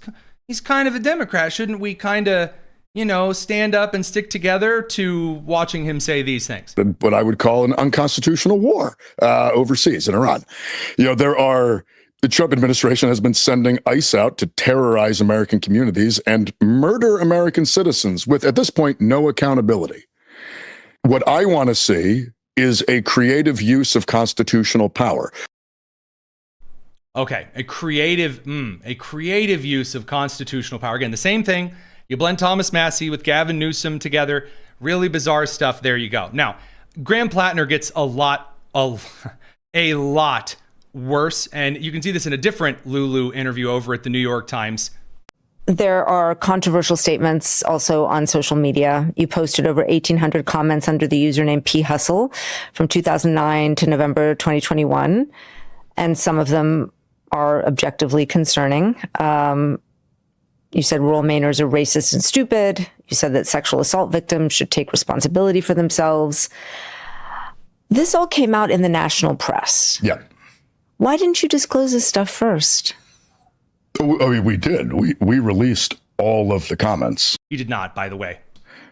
kind of a Democrat. Shouldn't we kind of, you know, stand up and stick together, to watching him say these things? What I would call an unconstitutional war overseas in Iran. You know, the Trump administration has been sending ICE out to terrorize American communities and murder American citizens with, at this point, no accountability. What I want to see is a creative use of constitutional power. Okay, a creative use of constitutional power. Again, the same thing. You blend Thomas Massie with Gavin Newsom together. Really bizarre stuff. There you go. Now, Graham Plattner gets a lot worse, and you can see this in a different Lulu interview over at the New York Times. There are controversial statements also on social media. You posted over 1,800 comments under the username P Hustle from 2009 to November 2021, and some of them are objectively concerning. You said rural Mainers are racist and stupid. You said that sexual assault victims should take responsibility for themselves. This all came out in the national press. Yeah. Why didn't you disclose this stuff first? I mean, we did. We released all of the comments. You did not, by the way.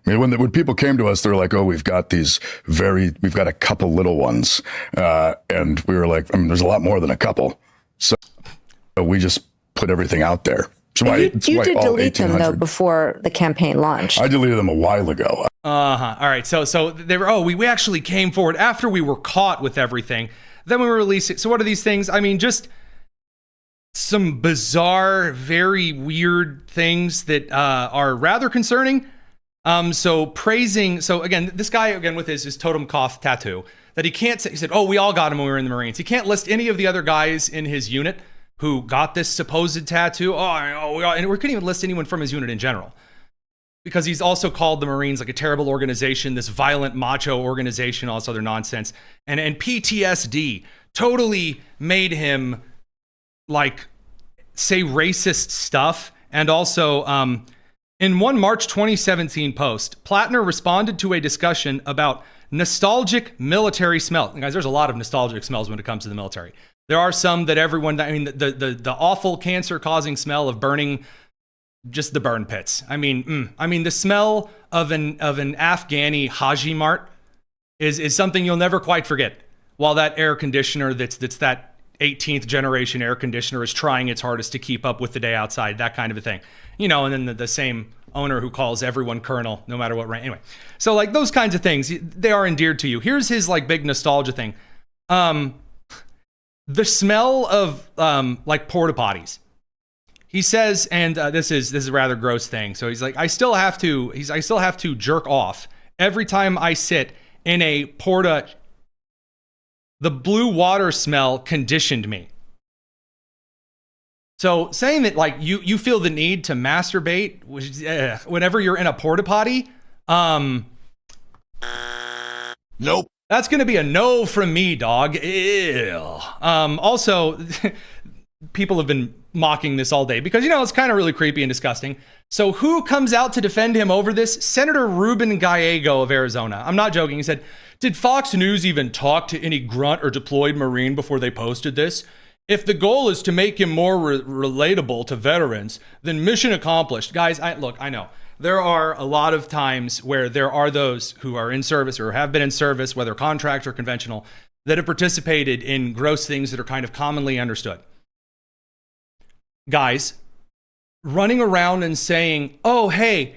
I mean, when people came to us, they're like, "Oh, we've got a couple little ones," and we were like, "I mean, there's a lot more than a couple." So we just put everything out there. You did delete them though before the campaign launched. I deleted them a while ago. All right. So they were. We actually came forward after we were caught with everything. Then we released it. So what are these things? I mean, just some bizarre, very weird things that are rather concerning. So again, this guy again with his totem cloth tattoo that he can't say. He said, "Oh, we all got him when we were in the Marines." He can't list any of the other guys in his unit who got this supposed tattoo. And we couldn't even list anyone from his unit in general, because he's also called the Marines like a terrible organization, this violent macho organization, all this other nonsense. And PTSD totally made him like say racist stuff. And also in one March 2017 post, Plattner responded to a discussion about nostalgic military smell. And guys, there's a lot of nostalgic smells when it comes to the military. There are some that everyone, I mean, the awful cancer-causing smell of burning, just the burn pits. I mean, the smell of an Afghani Haji Mart is something you'll never quite forget. While that air conditioner that's that 18th generation air conditioner is trying its hardest to keep up with the day outside, that kind of a thing. You know, and then the same owner who calls everyone colonel, no matter what rank. Anyway, so like those kinds of things, they are endeared to you. Here's his like big nostalgia thing. The smell of like porta potties. He says, and this is a rather gross thing. So he's like, I still have to jerk off every time I sit in a porta. The blue water smell conditioned me. So saying that like you feel the need to masturbate whenever you're in a porta potty, nope. That's going to be a no from me, dog. Ew. Also, people have been mocking this all day because, it's kind of really creepy and disgusting. So who comes out to defend him over this? Senator Ruben Gallego of Arizona. I'm not joking. He said, did Fox News even talk to any grunt or deployed Marine before they posted this? If the goal is to make him more relatable to veterans, then mission accomplished. Guys, I know. There are a lot of times where there are those who are in service or have been in service, whether contract or conventional, that have participated in gross things that are kind of commonly understood. Guys, running around and saying, oh, hey,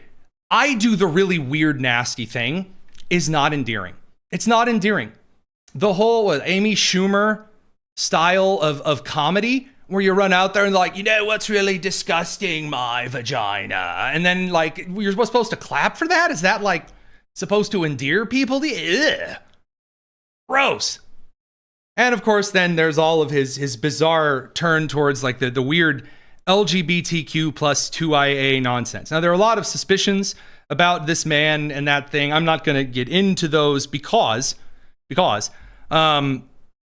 I do the really weird, nasty thing is not endearing. It's not endearing. The whole Amy Schumer style of comedy where you run out there and like, what's really disgusting? My vagina. And then like, you're supposed to clap for that? Is that like supposed to endear people? Ugh. Gross. And of course, then there's all of his bizarre turn towards like the weird LGBTQ plus 2IA nonsense. Now, there are a lot of suspicions about this man and that thing. I'm not going to get into those because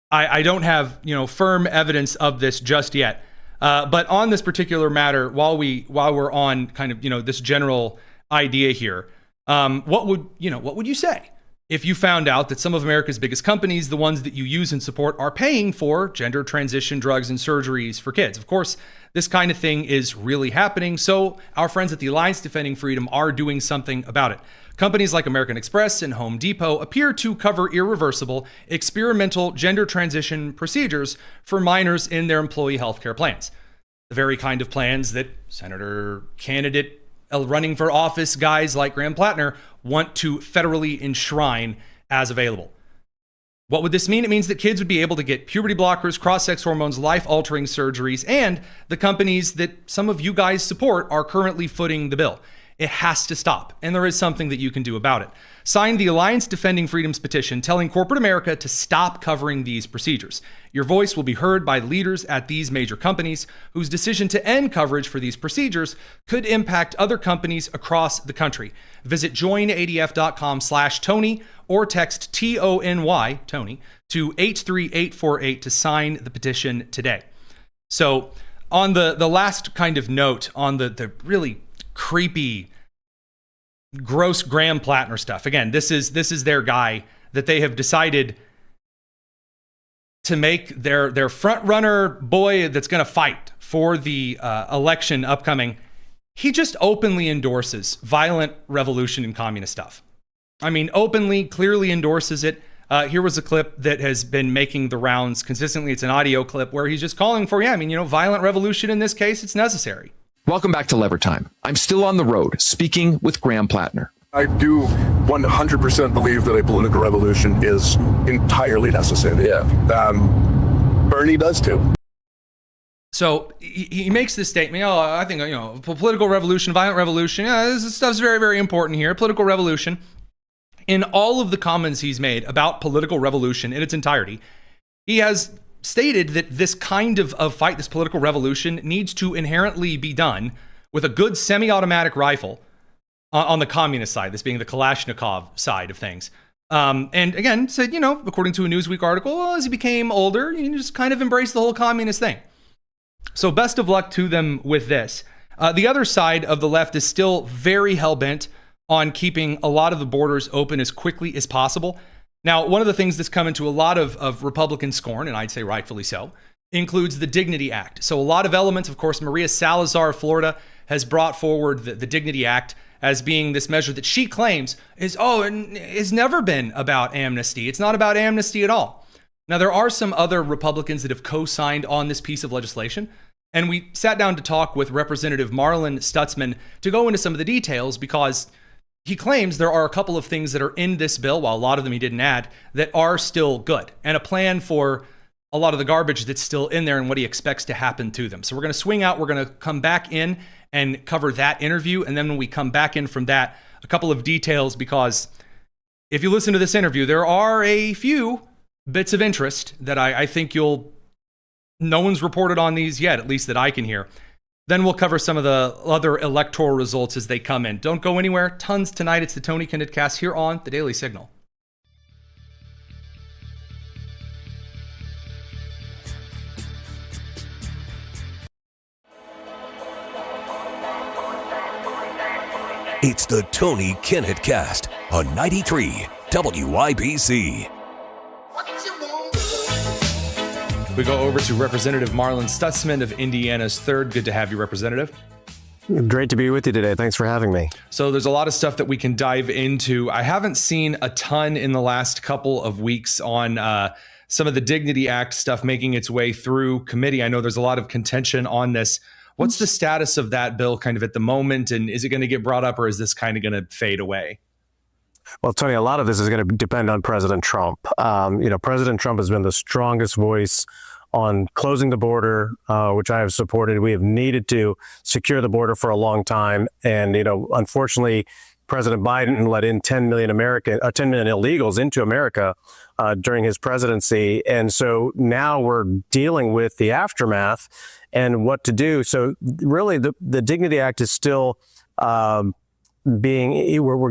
I don't have, firm evidence of this just yet. But on this particular matter, while we're on kind of, this general idea here, what would you say if you found out that some of America's biggest companies, the ones that you use and support, are paying for gender transition drugs and surgeries for kids? Of course, this kind of thing is really happening. So our friends at the Alliance Defending Freedom are doing something about it. Companies like American Express and Home Depot appear to cover irreversible, experimental gender transition procedures for minors in their employee health care plans. The very kind of plans that Senator candidate running for office guys like Graham Plattner want to federally enshrine as available. What would this mean? It means that kids would be able to get puberty blockers, cross-sex hormones, life-altering surgeries, and the companies that some of you guys support are currently footing the bill. It has to stop, and there is something that you can do about it. Sign the Alliance Defending Freedom's petition telling corporate America to stop covering these procedures. Your voice will be heard by leaders at these major companies whose decision to end coverage for these procedures could impact other companies across the country. Visit joinadf.com/Tony or text TONY, Tony, to 83848 to sign the petition today. So on the last kind of note on the really creepy, gross Graham Plattner stuff. Again, this is their guy that they have decided to make their front runner boy that's going to fight for the election upcoming. He just openly endorses violent revolution and communist stuff. I mean, openly, clearly endorses it. Here was a clip that has been making the rounds consistently. It's an audio clip where he's just calling for, violent revolution. In this case, it's necessary. Welcome back to Lever Time. I'm still on the road speaking with Graham Plattner. I do 100% believe that a political revolution is entirely necessary. Yeah. Bernie does too. So he makes this statement, I think, political revolution, violent revolution, this stuff's very, very important here. Political revolution. In all of the comments he's made about political revolution in its entirety, he has stated that this kind of fight, this political revolution, needs to inherently be done with a good semi-automatic rifle on the communist side, this being the Kalashnikov side of things. And again, said, according to a Newsweek article, as he became older, he just kind of embraced the whole communist thing. So best of luck to them with this. The other side of the left is still very hell-bent on keeping a lot of the borders open as quickly as possible. Now, one of the things that's come into a lot of Republican scorn, and I'd say rightfully so, includes the Dignity Act. So a lot of elements, of course, Maria Salazar of Florida has brought forward the Dignity Act as being this measure that she claims is never been about amnesty. It's not about amnesty at all. Now, there are some other Republicans that have co-signed on this piece of legislation, and we sat down to talk with Representative Marlin Stutzman to go into some of the details because he claims there are a couple of things that are in this bill, while a lot of them he didn't add, that are still good, and a plan for a lot of the garbage that's still in there and what he expects to happen to them. So we're going to swing out, we're going to come back in and cover that interview, and then when we come back in from that, a couple of details, because if you listen to this interview, there are a few bits of interest that I think no one's reported on these yet, at least that I can hear. Then we'll cover some of the other electoral results as they come in. Don't go anywhere. Tons tonight. It's the Tony Kinnett Cast here on The Daily Signal. It's the Tony Kinnett Cast on 93 WIBC. We go over to Representative Marlin Stutzman of Indiana's 3rd. Good to have you, Representative. Great to be with you today. Thanks for having me. So there's a lot of stuff that we can dive into. I haven't seen a ton in the last couple of weeks on some of the Dignity Act stuff making its way through committee. I know there's a lot of contention on this. What's the status of that bill kind of at the moment? And is it going to get brought up, or is this kind of going to fade away? Well, Tony, a lot of this is going to depend on President Trump. President Trump has been the strongest voice on closing the border, which I have supported. We have needed to secure the border for a long time. And, unfortunately, President Biden let in 10 million illegals into America during his presidency. And so now we're dealing with the aftermath and what to do. So really, the Dignity Act is still we're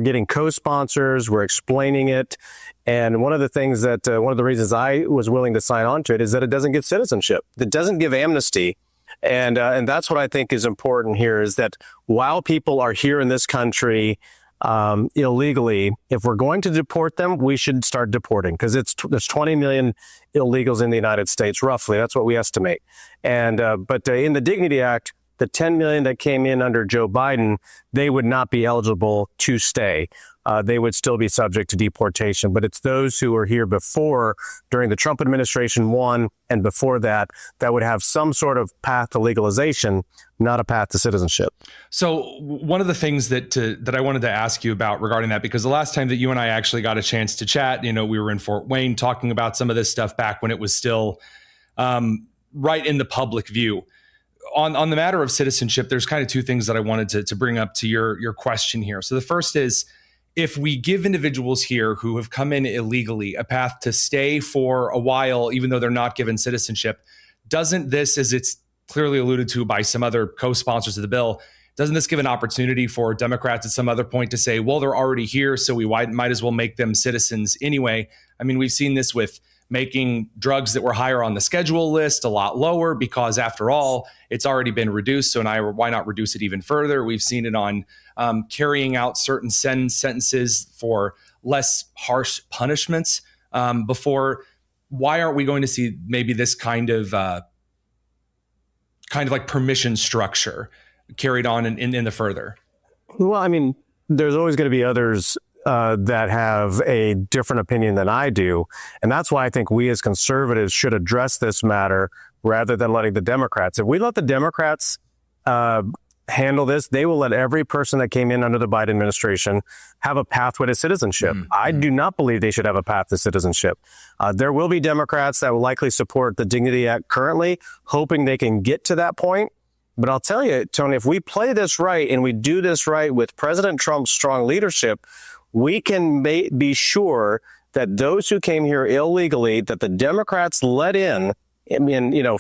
getting co-sponsors, we're explaining it. And one of the things one of the reasons I was willing to sign on to it is that it doesn't give citizenship. It doesn't give amnesty. And that's what I think is important here, is that while people are here in this country illegally, if we're going to deport them, we should start deporting, because there's 20 million illegals in the United States, roughly. That's what we estimate. And but in the Dignity Act, the 10 million that came in under Joe Biden, they would not be eligible to stay. They would still be subject to deportation. But it's those who were here before, during the Trump administration 1 and before that would have some sort of path to legalization, not a path to citizenship. So one of the things that I wanted to ask you about regarding that, because the last time that you and I actually got a chance to chat, we were in Fort Wayne talking about some of this stuff back when it was still right in the public view. On the matter of citizenship, there's kind of two things that I wanted to bring up to your question here. So the first is, if we give individuals here who have come in illegally a path to stay for a while, even though they're not given citizenship, doesn't this, as it's clearly alluded to by some other co-sponsors of the bill, doesn't this give an opportunity for Democrats at some other point to say, well, they're already here, so we might as well make them citizens anyway? I mean, we've seen this with making drugs that were higher on the schedule list a lot lower, because after all, it's already been reduced. So now why not reduce it even further? We've seen it on carrying out certain sentences for less harsh punishments before. Why aren't we going to see maybe this kind of like permission structure carried on in the further? Well, I mean, there's always going to be others that have a different opinion than I do. And that's why I think we as conservatives should address this matter rather than letting the Democrats. If we let the Democrats handle this, they will let every person that came in under the Biden administration have a pathway to citizenship. Mm-hmm. I do not believe they should have a path to citizenship. There will be Democrats that will likely support the Dignity Act currently, hoping they can get to that point. But I'll tell you, Tony, if we play this right and we do this right with President Trump's strong leadership, we can be sure that those who came here illegally, that the Democrats let in,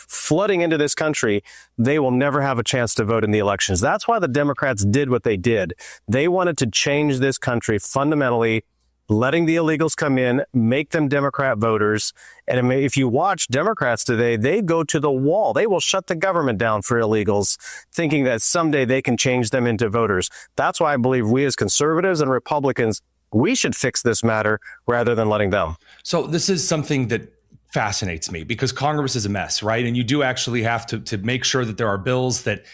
flooding into this country, they will never have a chance to vote in the elections. That's why the Democrats did what they did. They wanted to change this country fundamentally, letting the illegals come in, make them Democrat voters. And if you watch Democrats today, they go to the wall. They will shut the government down for illegals, thinking that someday they can change them into voters. That's why I believe we as conservatives and Republicans, we should fix this matter rather than letting them. So this is something that fascinates me, because Congress is a mess, right? And you do actually have to make sure that there are bills that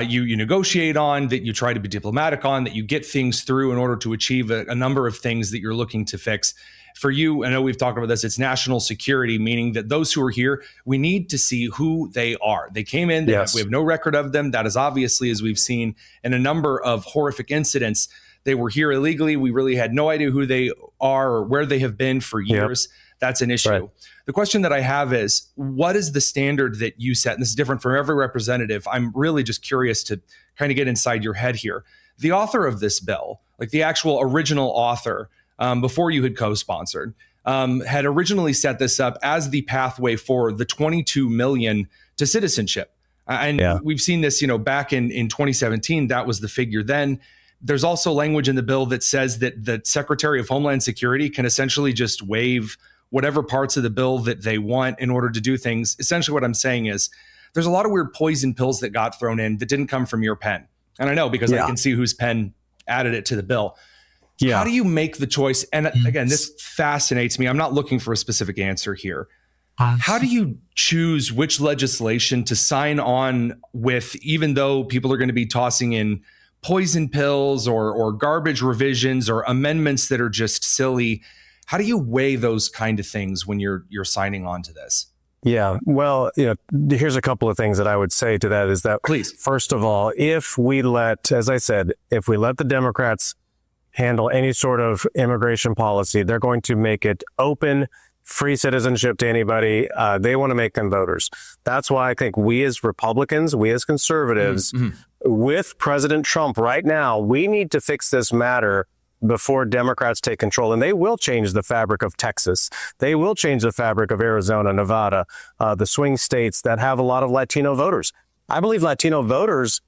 you negotiate on, that you try to be diplomatic on, that you get things through in order to achieve a number of things that you're looking to fix. For you, I know we've talked about this, it's national security, meaning that those who are here, we need to see who they are. They came in, we have no record of them. That is obviously, as we've seen in a number of horrific incidents, they were here illegally. We really had no idea who they are or where they have been for years. Yep. That's an issue. Right. The question that I have is, what is the standard that you set? And this is different for every representative. I'm really just curious to kind of get inside your head here. The author of this bill, like the actual original author, before you had co-sponsored, had originally set this up as the pathway for the 22 million to citizenship. We've seen this, back in 2017, that was the figure then. There's also language in the bill that says that the Secretary of Homeland Security can essentially just waive whatever parts of the bill that they want in order to do things. Essentially what I'm saying is there's a lot of weird poison pills that got thrown in that didn't come from your pen. And I know, because I can see whose pen added it to the bill. Yeah. How do you make the choice? And again, this fascinates me. I'm not looking for a specific answer here. How do you choose which legislation to sign on with, even though people are going to be tossing in poison pills or garbage revisions or amendments that are just silly? How do you weigh those kind of things when you're signing on to this? Yeah, well, here's a couple of things that I would say to that is that, please, first of all, if we let the Democrats handle any sort of immigration policy, they're going to make it open, free citizenship to anybody. They want to make them voters. That's why I think we as Republicans, we as conservatives, with President Trump right now, we need to fix this matter before Democrats take control. And they will change the fabric of Texas. They will change the fabric of Arizona, Nevada, the swing states that have a lot of Latino voters. I believe Latino voters,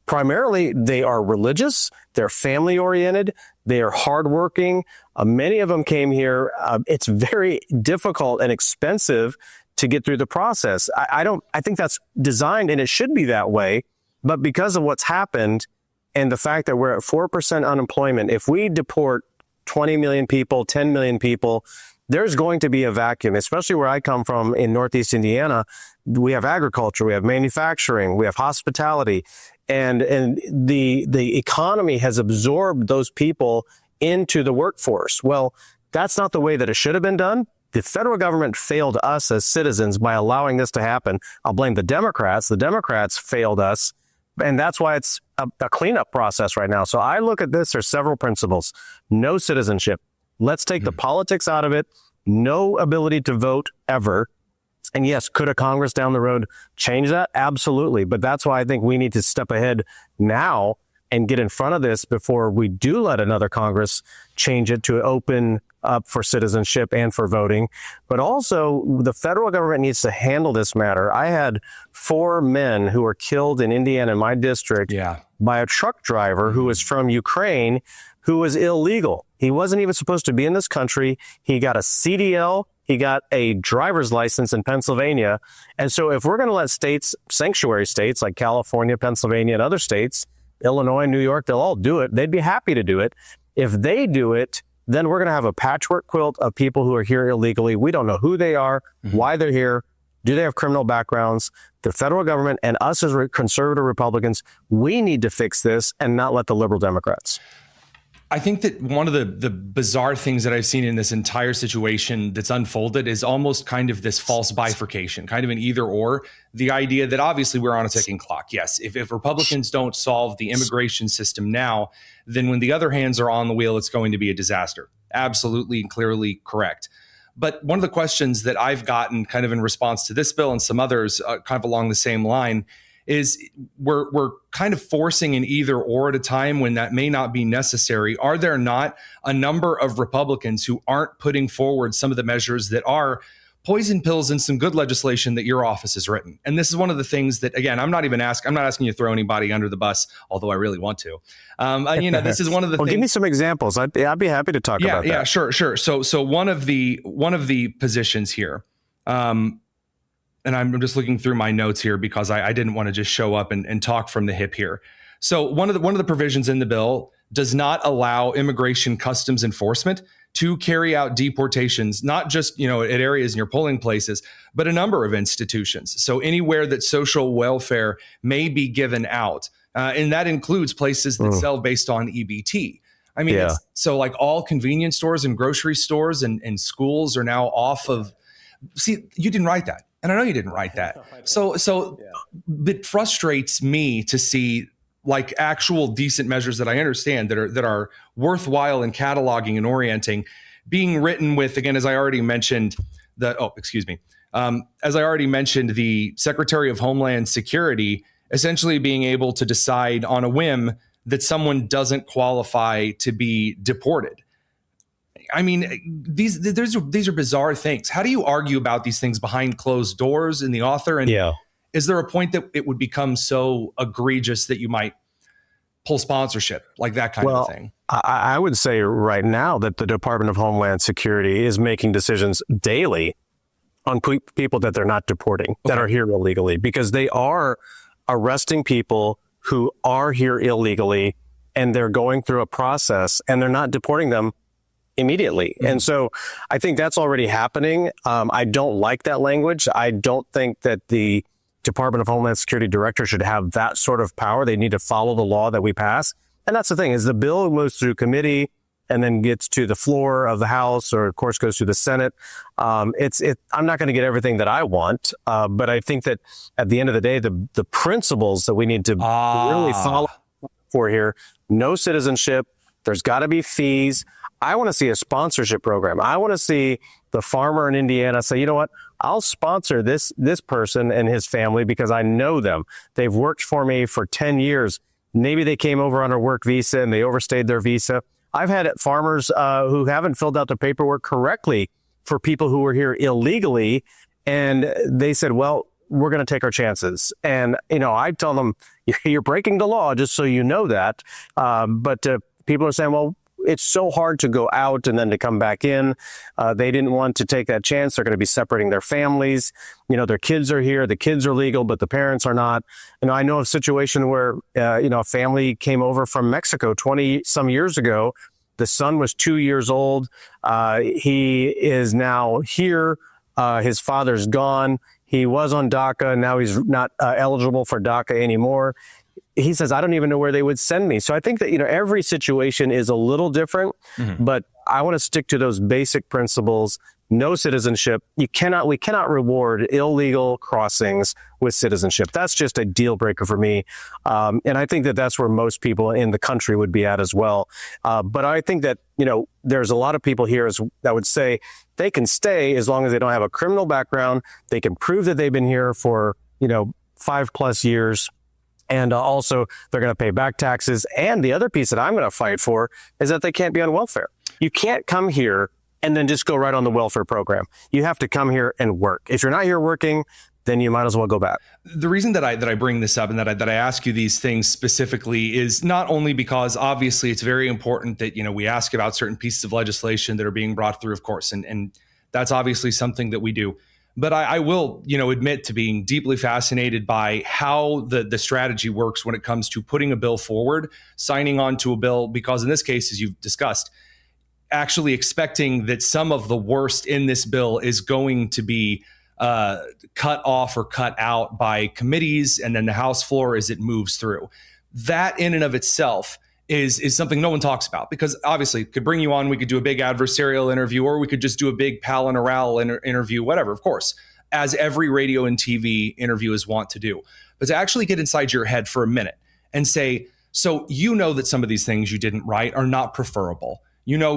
primarily, they are religious, they're family oriented, they are hardworking. Many of them came here. It's very difficult and expensive to get through the process. I think that's designed, and it should be that way. But because of what's happened and the fact that we're at 4% unemployment, if we deport 20 million people, 10 million people, there's going to be a vacuum, especially where I come from in Northeast Indiana. We have agriculture, we have manufacturing, we have hospitality, and the economy has absorbed those people into the workforce. Well, that's not the way that it should have been done. The federal government failed us as citizens by allowing this to happen. I'll blame the Democrats. The Democrats failed us. And that's why it's a cleanup process right now. So I look at this, there's several principles. No citizenship. Let's take the politics out of it. No ability to vote ever. And yes, could a Congress down the road change that? Absolutely. But that's why I think we need to step ahead now and get in front of this before we do let another Congress change it to open up for citizenship and for voting. But also, the federal government needs to handle this matter. I had 4 men who were killed in Indiana, in my district, by a truck driver who was from Ukraine, who was illegal. He wasn't even supposed to be in this country. He got a CDL. He got a driver's license in Pennsylvania. And so if we're going to let states, sanctuary states like California, Pennsylvania, and other states, Illinois, New York, they'll all do it. They'd be happy to do it. If they do it, then we're going to have a patchwork quilt of people who are here illegally. We don't know who they are, why they're here. Do they have criminal backgrounds? The federal government and us as conservative Republicans, we need to fix this and not let the liberal Democrats. I think that one of the bizarre things that I've seen in this entire situation that's unfolded is almost kind of this false bifurcation, kind of an either or. The idea that obviously we're on a ticking clock. Yes, if Republicans don't solve the immigration system now, then when the other hands are on the wheel, it's going to be a disaster. Absolutely and clearly correct. But one of the questions that I've gotten kind of in response to this bill and some others kind of along the same line is we're kind of forcing an either or at a time when that may not be necessary. Are there not a number of Republicans who aren't putting forward some of the measures that are poison pills and some good legislation that your office has written? And this is one of the things that, again, I'm not asking you to throw anybody under the bus, although I really want to. This is one of the things. Give me some examples. I'd be happy to talk about that. Yeah, sure. So one of the positions here, and I'm just looking through my notes here because I didn't want to just show up and talk from the hip here. So one of the provisions in the bill does not allow immigration customs enforcement to carry out deportations, not just, at areas in your polling places, but a number of institutions. So anywhere that social welfare may be given out, and that includes places that sell based on EBT. I mean, so like all convenience stores and grocery stores and schools are now off of. See, you didn't write that. And I know you didn't write that. So it frustrates me to see like actual decent measures that I understand that are worthwhile in cataloging and orienting being written with, again, as I already mentioned, as I already mentioned, the Secretary of Homeland Security essentially being able to decide on a whim that someone doesn't qualify to be deported. I mean, these are bizarre things. How do you argue about these things behind closed doors in the author? And is there a point that it would become so egregious that you might pull sponsorship, like that kind of thing? I would say right now that the Department of Homeland Security is making decisions daily on people that they're not deporting, that are here illegally, because they are arresting people who are here illegally and they're going through a process and they're not deporting them immediately. Mm-hmm. And so I think that's already happening. I don't like that language. I don't think that the Department of Homeland Security director should have that sort of power. They need to follow the law that we pass. And that's the thing, is the bill moves through committee and then gets to the floor of the House, or of course goes to the Senate. I'm not going to get everything that I want, but I think that at the end of the day, the principles that we need to really follow for here, no citizenship, there's got to be fees. I want to see a sponsorship program. I want to see the farmer in Indiana say, you know what, I'll sponsor this person and his family because I know them. They've worked for me for 10 years. Maybe they came over on a work visa and they overstayed their visa. I've had farmers who haven't filled out the paperwork correctly for people who were here illegally. And they said, well, we're going to take our chances. And, I tell them, you're breaking the law, just so you know that. But people are saying, well, it's so hard to go out and then to come back in. They didn't want to take that chance. They're going to be separating their families. Their kids are here. The kids are legal, but the parents are not. I know of a situation where, a family came over from Mexico 20 some years ago. The son was 2 years old. He is now here. His father's gone. He was on DACA. Now he's not eligible for DACA anymore. He says, I don't even know where they would send me. So I think that, every situation is a little different, but I want to stick to those basic principles. No citizenship. We cannot reward illegal crossings with citizenship. That's just a deal breaker for me. And I think that that's where most people in the country would be at as well. But I think that, there's a lot of people here that would say they can stay as long as they don't have a criminal background. They can prove that they've been here for, 5+ years. And also, they're going to pay back taxes. And the other piece that I'm going to fight for is that they can't be on welfare. You can't come here and then just go right on the welfare program. You have to come here and work. If you're not here working, then you might as well go back. The reason that I bring this up and that I ask you these things specifically is not only because obviously it's very important that, we ask about certain pieces of legislation that are being brought through, of course, and that's obviously something that we do. But I will, admit to being deeply fascinated by how the strategy works when it comes to putting a bill forward, signing on to a bill, because in this case, as you've discussed, actually expecting that some of the worst in this bill is going to be cut off or cut out by committees and then the House floor as it moves through. That in and of itself is something no one talks about, because obviously could bring you on. We could do a big adversarial interview, or we could just do a big pal and oral interview, whatever, of course, as every radio and TV interview is wont to do. But to actually get inside your head for a minute and say, so that some of these things you didn't write are not preferable.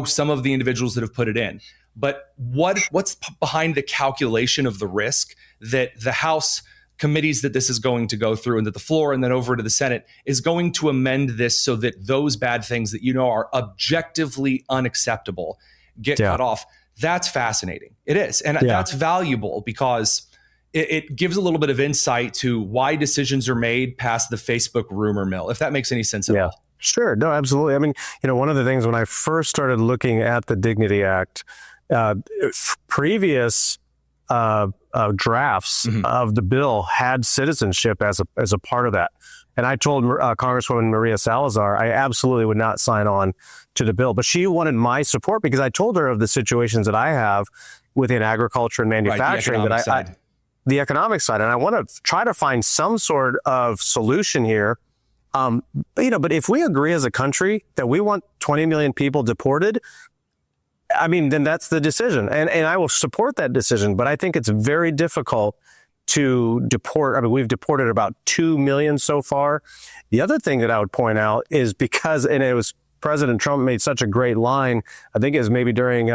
Some of the individuals that have put it in. But what's behind the calculation of the risk that the House committees that this is going to go through and that the floor and then over to the Senate is going to amend this so that those bad things that are objectively unacceptable get cut off? That's fascinating. It is. And that's valuable because it gives a little bit of insight to why decisions are made past the Facebook rumor mill, if that makes any sense at all. Sure. No, absolutely. I mean, one of the things when I first started looking at the Dignity Act, previous drafts of the bill had citizenship as a part of that. And I told Congresswoman Maria Salazar I absolutely would not sign on to the bill. But she wanted my support because I told her of the situations that I have within agriculture and manufacturing, the economic side. And I want to try to find some sort of solution here. But if we agree as a country that we want 20 million people deported, then that's the decision. And I will support that decision. But I think it's very difficult to deport. We've deported about 2 million so far. The other thing that I would point out is and it was President Trump made such a great line, I think it was maybe during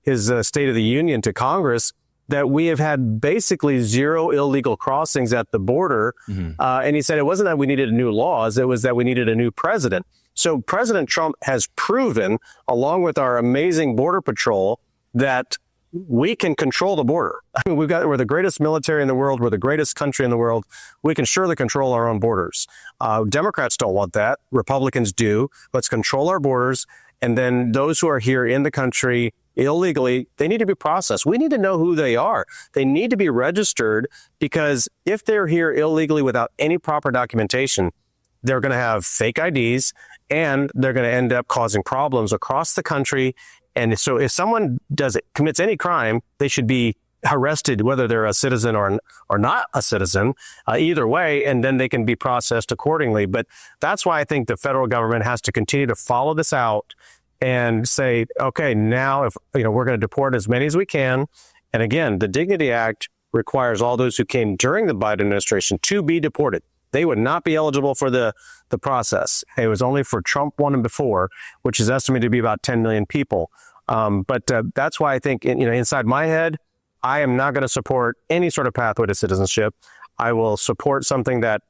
his State of the Union to Congress, that we have had basically zero illegal crossings at the border. And he said it wasn't that we needed new laws, it was that we needed a new president. So President Trump has proven, along with our amazing Border Patrol, that we can control the border. We're the greatest military in the world. We're the greatest country in the world. We can surely control our own borders. Democrats don't want that. Republicans do. Let's control our borders. And then those who are here in the country illegally, they need to be processed. We need to know who they are. They need to be registered, because if they're here illegally without any proper documentation, they're going to have fake IDs, and they're going to end up causing problems across the country. And so if someone commits any crime, they should be arrested, whether they're a citizen or not a citizen, either way, and then they can be processed accordingly. But that's why I think the federal government has to continue to follow this out and say, okay, now if we're going to deport as many as we can. And again, the Dignity Act requires all those who came during the Biden administration to be deported. They would not be eligible for the process. It was only for Trump 1 and before, which is estimated to be about 10 million people. But that's why I think, inside my head, I am not going to support any sort of pathway to citizenship. I will support something that,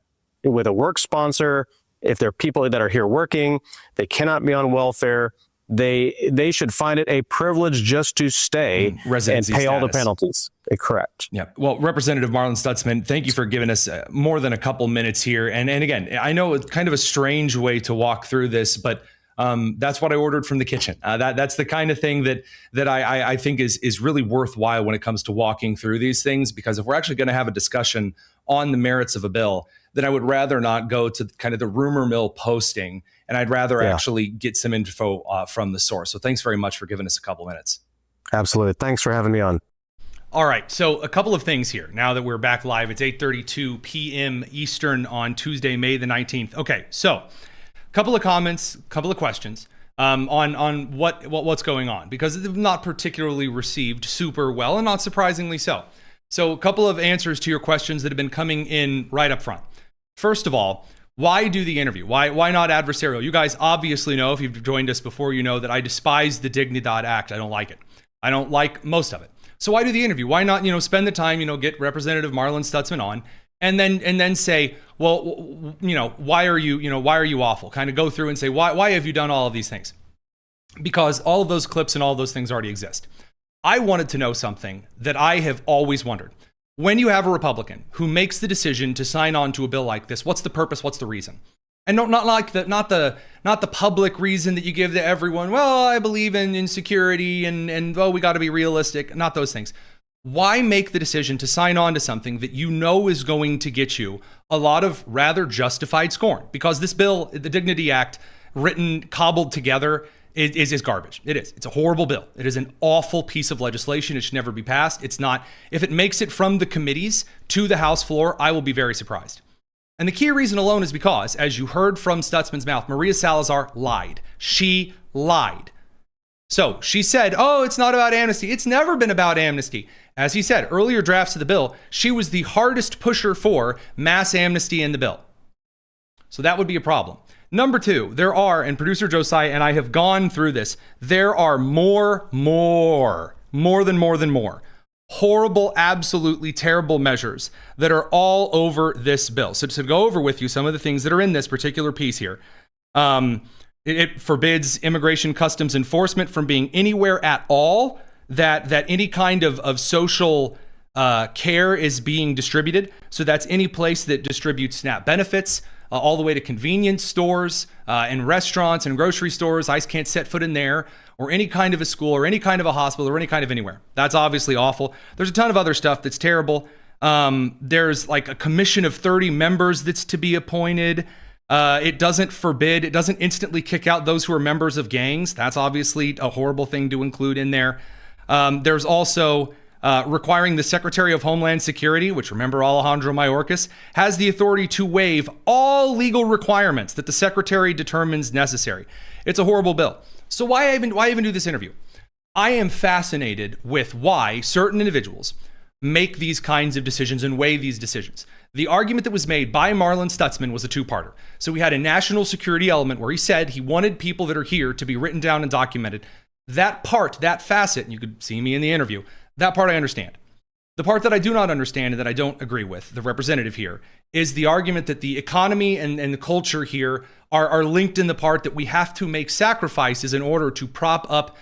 with a work sponsor, if they're people that are here working, they cannot be on welfare. They should find it a privilege just to stay and pay all the penalties. Correct. Yeah. Well, Representative Marlin Stutzman, thank you for giving us more than a couple minutes here. And again, I know it's kind of a strange way to walk through this, but that's what I ordered from the kitchen. That's the kind of thing that I think is really worthwhile when it comes to walking through these things, because if we're actually going to have a discussion on the merits of a bill, then I would rather not go to kind of the rumor mill posting, and I'd rather actually get some info from the source. So thanks very much for giving us a couple minutes. Absolutely. Thanks for having me on. All right. So a couple of things here. Now that we're back live, it's 8:32 p.m. Eastern on Tuesday, May the 19th. Okay. So couple of comments, couple of questions on what's going on, because it's not particularly received super well, and not surprisingly so. So a couple of answers to your questions that have been coming in right up front. First of all, why do the interview? Why not adversarial? You guys obviously know, if you've joined us before, you know that I despise the Dignity Act. I don't like it. I don't like most of it. So why do the interview? Why not, spend the time, get Representative Marlin Stutzman on, and then say, well, why are you awful? Kind of go through and say, why have you done all of these things? Because all of those clips and all of those things already exist. I wanted to know something that I have always wondered. When you have a Republican who makes the decision to sign on to a bill like this, what's the purpose? What's the reason? And not the public reason that you give to everyone. Well, I believe in security and we got to be realistic. Not those things. Why make the decision to sign on to something that you know is going to get you a lot of rather justified scorn? Because this bill, the Dignity Act, cobbled together, is garbage. It is. It's a horrible bill. It is an awful piece of legislation. It should never be passed. It's not. If it makes it from the committees to the House floor, I will be very surprised. And the key reason alone is because, as you heard from Stutzman's mouth, Maria Salazar lied. She lied. So she said, oh, it's not about amnesty. It's never been about amnesty. As he said, earlier drafts of the bill, she was the hardest pusher for mass amnesty in the bill. So that would be a problem. Number two, there are, and producer Josiah and I have gone through this, there are more than horrible, absolutely terrible measures that are all over this bill. So to go over with you some of the things that are in this particular piece here. It forbids immigration customs enforcement from being anywhere at all that any kind of social care is being distributed. So that's any place that distributes SNAP benefits, all the way to convenience stores and restaurants and grocery stores. ICE can't set foot in there, or any kind of a school or any kind of a hospital or any kind of anywhere. That's obviously awful. There's a ton of other stuff that's terrible. There's like a commission of 30 members that's to be appointed. It doesn't instantly kick out those who are members of gangs. That's obviously a horrible thing to include in there. There's also requiring the Secretary of Homeland Security, which, remember, Alejandro Mayorkas, has the authority to waive all legal requirements that the Secretary determines necessary. It's a horrible bill. So why even do this interview? I am fascinated with why certain individuals make these kinds of decisions and weigh these decisions. The argument that was made by Marlin Stutzman was a two-parter. So we had a national security element where he said he wanted people that are here to be written down and documented. That part, that facet, and you could see me in the interview, that part I understand. The part that I do not understand and that I don't agree with, the representative here, is the argument that the economy and the culture here are linked in the part that we have to make sacrifices in order to prop up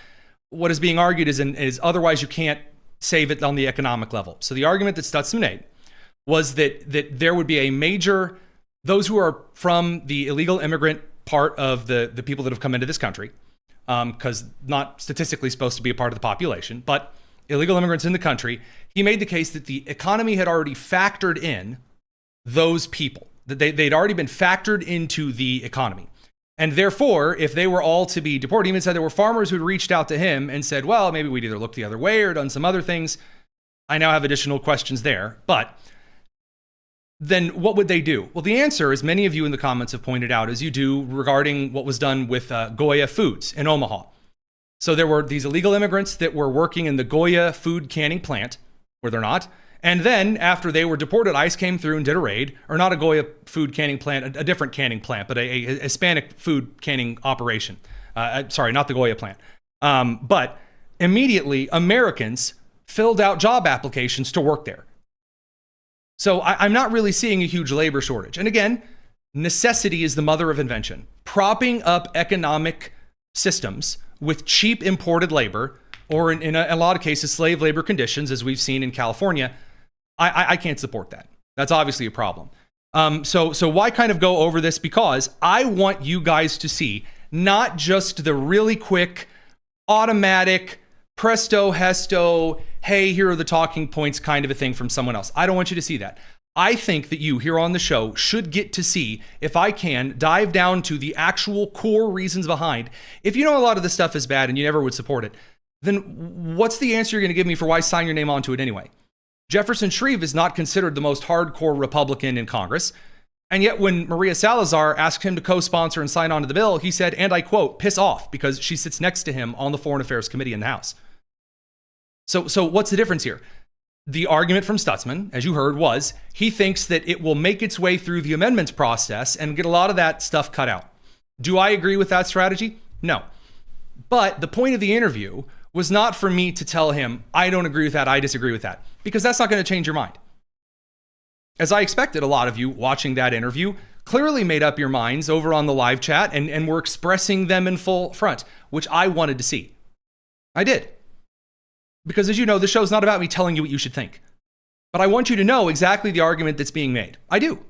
what is being argued is otherwise you can't save it on the economic level. So the argument that Stutzman made was that there would be a major, those who are from the illegal immigrant part of the people that have come into this country, because not statistically supposed to be a part of the population, but illegal immigrants in the country, he made the case that the economy had already factored in those people, that they'd already been factored into the economy. And therefore, if they were all to be deported, he even said there were farmers who'd reached out to him and said, well, maybe we'd either look the other way or done some other things. I now have additional questions there. But then what would they do? Well, the answer, as many of you in the comments have pointed out, as you do regarding what was done with Goya Foods in Omaha. So there were these illegal immigrants that were working in the Goya food canning plant, where they're not. And then after they were deported, ICE came through and did a raid, or not a Goya food canning plant, a different canning plant, but a Hispanic food canning operation. Sorry, not the Goya plant. But immediately Americans filled out job applications to work there. So I'm not really seeing a huge labor shortage. And again, necessity is the mother of invention. Propping up economic systems with cheap imported labor, or in a lot of cases, slave labor conditions, as we've seen in California, I can't support that. That's obviously a problem. So why kind of go over this? Because I want you guys to see not just the really quick, automatic, presto, hesto, hey, here are the talking points kind of a thing from someone else. I don't want you to see that. I think that you here on the show should get to see, if I can, dive down to the actual core reasons behind. If you know a lot of this stuff is bad and you never would support it, then what's the answer you're going to give me for why sign your name onto it anyway? Jefferson Shreve is not considered the most hardcore Republican in Congress. And yet when Maria Salazar asked him to co-sponsor and sign on to the bill, he said, and I quote, piss off, because she sits next to him on the Foreign Affairs Committee in the House. So what's the difference here? The argument from Stutzman, as you heard, was he thinks that it will make its way through the amendments process and get a lot of that stuff cut out. Do I agree with that strategy? No. But the point of the interview was not for me to tell him, I don't agree with that, I disagree with that, because that's not going to change your mind. As I expected, a lot of you watching that interview clearly made up your minds over on the live chat and were expressing them in full front, which I wanted to see. I did. Because as you know, the show's not about me telling you what you should think. But I want you to know exactly the argument that's being made. I do.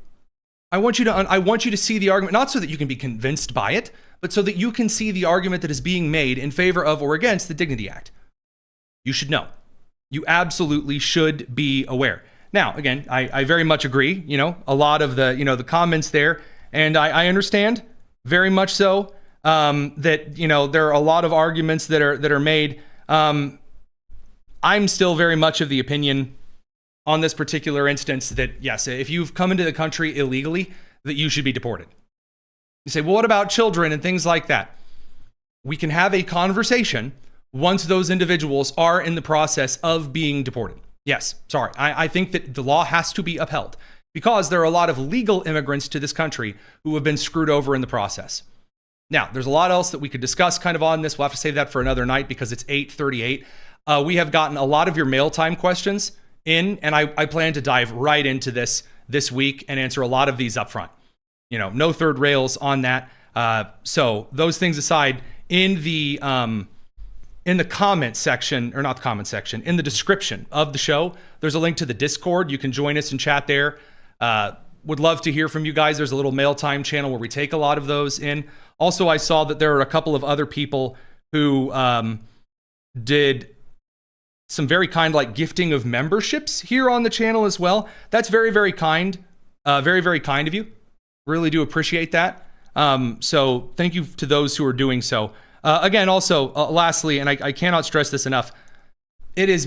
I want you to see the argument, not so that you can be convinced by it, but so that you can see the argument that is being made in favor of or against the Dignity Act. You should know. You absolutely should be aware. Now, again, I very much agree, a lot of the comments there, and I understand very much so that, there are a lot of arguments that are made. I'm still very much of the opinion on this particular instance that, yes, if you've come into the country illegally, that you should be deported. You say, well, what about children and things like that? We can have a conversation once those individuals are in the process of being deported. Yes, sorry. I think that the law has to be upheld because there are a lot of legal immigrants to this country who have been screwed over in the process. Now, there's a lot else that we could discuss kind of on this. We'll have to save that for another night because it's 8:38. We have gotten a lot of your mail time questions in, and I plan to dive right into this week and answer a lot of these up front. No third rails on that. So those things aside, in the comment section, or not the comment section, in the description of the show, there's a link to the Discord. You can join us and chat there. Would love to hear from you guys. There's a little mail time channel where we take a lot of those in. Also, I saw that there are a couple of other people who did some very kind, gifting of memberships here on the channel as well. That's very, very kind. Very, very kind of you. Really do appreciate that. So thank you to those who are doing so. Again, also, lastly, and I cannot stress this enough, it is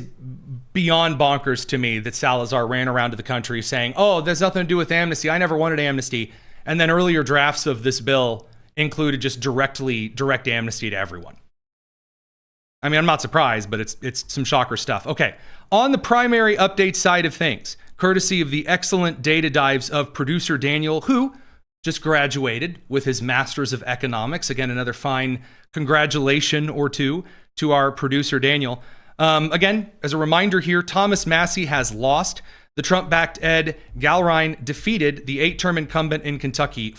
beyond bonkers to me that Salazar ran around to the country saying, oh, there's nothing to do with amnesty. I never wanted amnesty. And then earlier drafts of this bill included just direct amnesty to everyone. I mean, I'm not surprised, but it's some shocker stuff. Okay, on the primary update side of things, courtesy of the excellent data dives of producer Daniel, who just graduated with his Master's of Economics. Again, another fine congratulation or two to our producer Daniel. Again, as a reminder here, Thomas Massie has lost. The Trump-backed Ed Gallrein defeated the 8-term incumbent in Kentucky.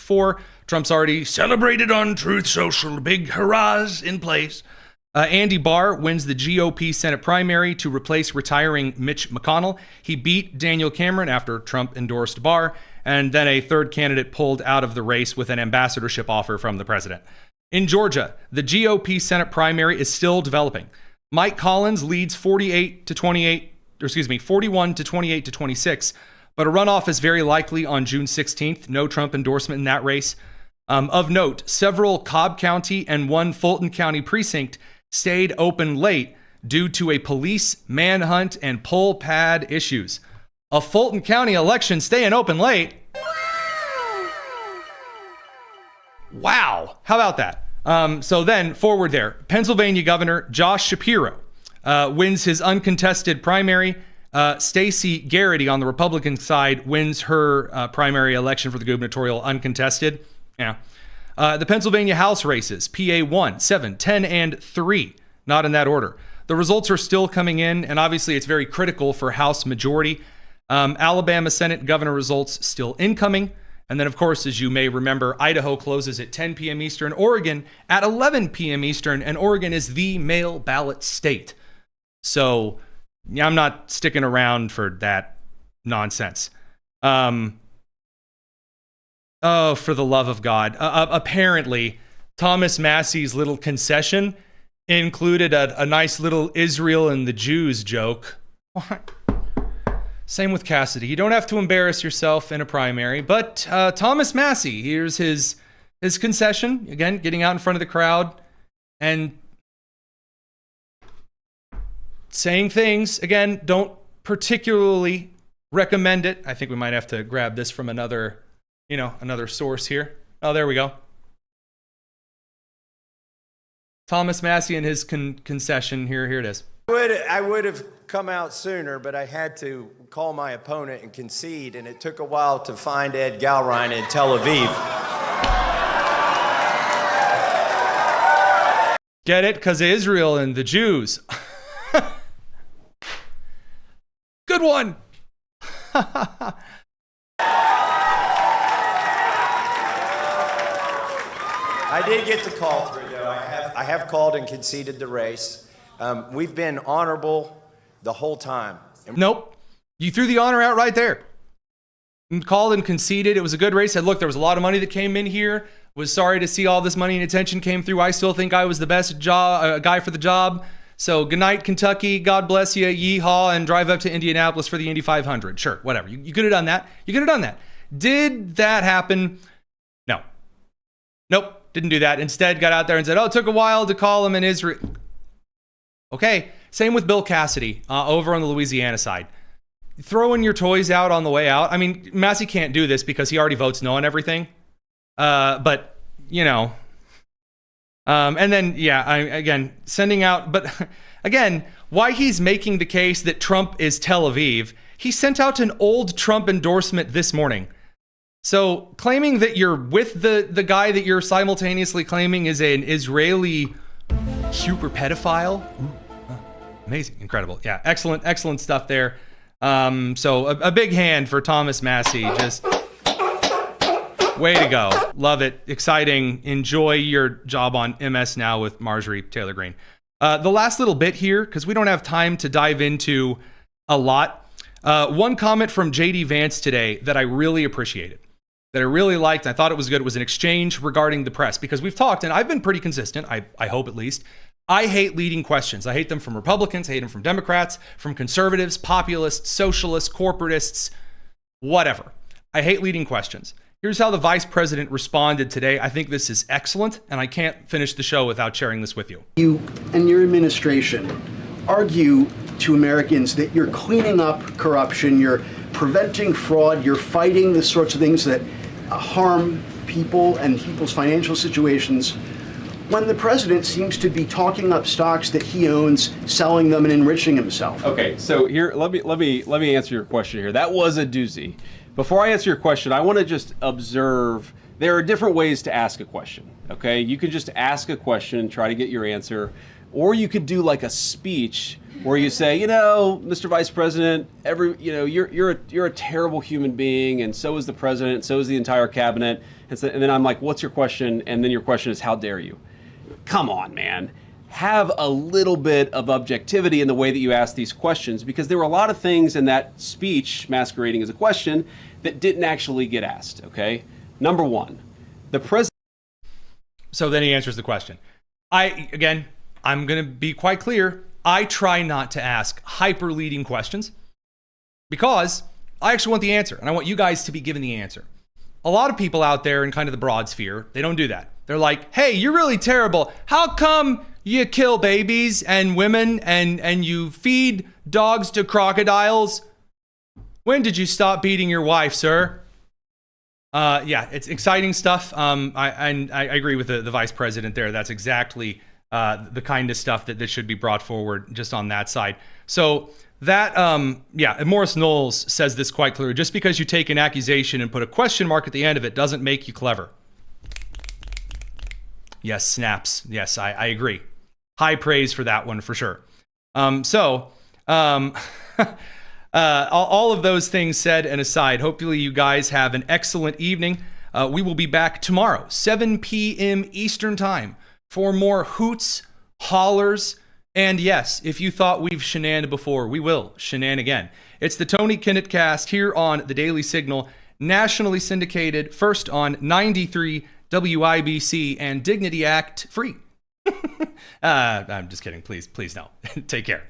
Trump's already celebrated on Truth Social. Big hurrahs in place. Andy Barr wins the GOP Senate primary to replace retiring Mitch McConnell. He beat Daniel Cameron after Trump endorsed Barr, and then a third candidate pulled out of the race with an ambassadorship offer from the president. In Georgia, the GOP Senate primary is still developing. Mike Collins leads 41 to 28 to 26, but a runoff is very likely on June 16th. No Trump endorsement in that race. Of note, several Cobb County and one Fulton County precinct stayed open late due to a police manhunt and poll pad issues. A Fulton County election staying open late? Wow. How about that? So then forward there, Pennsylvania Governor Josh Shapiro wins his uncontested primary. Stacey Garrity on the Republican side wins her primary election for the gubernatorial uncontested. Yeah. The Pennsylvania House races, PA 1, 7, 10, and 3, not in that order. The results are still coming in, and obviously it's very critical for House majority. Alabama Senate governor results still incoming. And then, of course, as you may remember, Idaho closes at 10 p.m. Eastern, Oregon at 11 p.m. Eastern, and Oregon is the mail ballot state. So yeah, I'm not sticking around for that nonsense. Oh, for the love of God. Apparently, Thomas Massie's little concession included a nice little Israel and the Jews joke. What? Same with Cassidy. You don't have to embarrass yourself in a primary, but Thomas Massie, here's his concession. Again, getting out in front of the crowd and saying things. Again, don't particularly recommend it. I think we might have to grab this from another source here. Oh, there we go. Thomas Massie and his concession. Here it is. I would have come out sooner, but I had to call my opponent and concede, and it took a while to find Ed Gallrein in Tel Aviv. Get it? Because of Israel and the Jews. Good one. I did get the call through, though. I have called and conceded the race. We've been honorable the whole time. Nope. You threw the honor out right there. Called and conceded. It was a good race. Said, look, there was a lot of money that came in here. Was sorry to see all this money and attention came through. I still think I was the best guy for the job. So good night, Kentucky. God bless you. Yeehaw. And drive up to Indianapolis for the Indy 500. Sure, whatever. You could have done that. You could have done that. Did that happen? No. Nope. Didn't do that. Instead, got out there and said, oh, it took a while to call him in Israel. Okay. Same with Bill Cassidy over on the Louisiana side. Throwing your toys out on the way out. I mean, Massie can't do this because he already votes no on everything. But, you know. And then, yeah, again, sending out. But, again, why he's making the case that Trump is Tel Aviv, he sent out an old Trump endorsement this morning. So claiming that you're with the guy that you're simultaneously claiming is an Israeli super pedophile. Ooh, amazing. Incredible. Yeah. Excellent stuff there. So a big hand for Thomas Massie. Just way to go. Love it. Exciting. Enjoy your job on MS Now with Marjorie Taylor Greene. The last little bit here, because we don't have time to dive into a lot. One comment from JD Vance today that I really appreciated, that I really liked, I thought it was good, was an exchange regarding the press, because we've talked, and I've been pretty consistent, I hope at least. I hate leading questions. I hate them from Republicans, I hate them from Democrats, from conservatives, populists, socialists, corporatists, whatever. I hate leading questions. Here's how the vice president responded today. I think this is excellent, and I can't finish the show without sharing this with you. You and your administration argue to Americans that you're cleaning up corruption, you're preventing fraud, you're fighting the sorts of things that harm people and people's financial situations, when the president seems to be talking up stocks that he owns, selling them and enriching himself. Okay, so here, let me answer your question here. That was a doozy. Before I answer your question, I want to just observe there are different ways to ask a question. Okay, you could just ask a question and try to get your answer, or you could do like a speech where you say, you know, Mr. Vice President, you're a terrible human being, and so is the president, and so is the entire cabinet. And then I'm like, what's your question? And then your question is, how dare you? Come on, man. Have a little bit of objectivity in the way that you ask these questions, because there were a lot of things in that speech masquerading as a question that didn't actually get asked, okay? Number one, the president. So then he answers the question. I'm going to be quite clear. I try not to ask hyper-leading questions because I actually want the answer, and I want you guys to be given the answer. a lot of people out there in kind of the broad sphere, they don't do that. They're like, hey, you're really terrible. How come you kill babies and women and you feed dogs to crocodiles? When did you stop beating your wife, sir? Yeah, it's exciting stuff. I agree with the vice president there. That's exactly the kind of stuff that should be brought forward just on that side. So that, yeah, Morris Knowles says this quite clearly. Just because you take an accusation and put a question mark at the end of it doesn't make you clever. Yes, snaps. Yes, I agree. High praise for that one for sure. All of those things said and aside, hopefully you guys have an excellent evening. We will be back tomorrow, 7 p.m. Eastern Time, for more hoots, hollers, and yes, if you thought we've shenaned before, we will shenan again. It's the Tony Kinnett Cast here on the Daily Signal, nationally syndicated, first on 93 WIBC and Dignity Act free. I'm just kidding. Please no. Take care.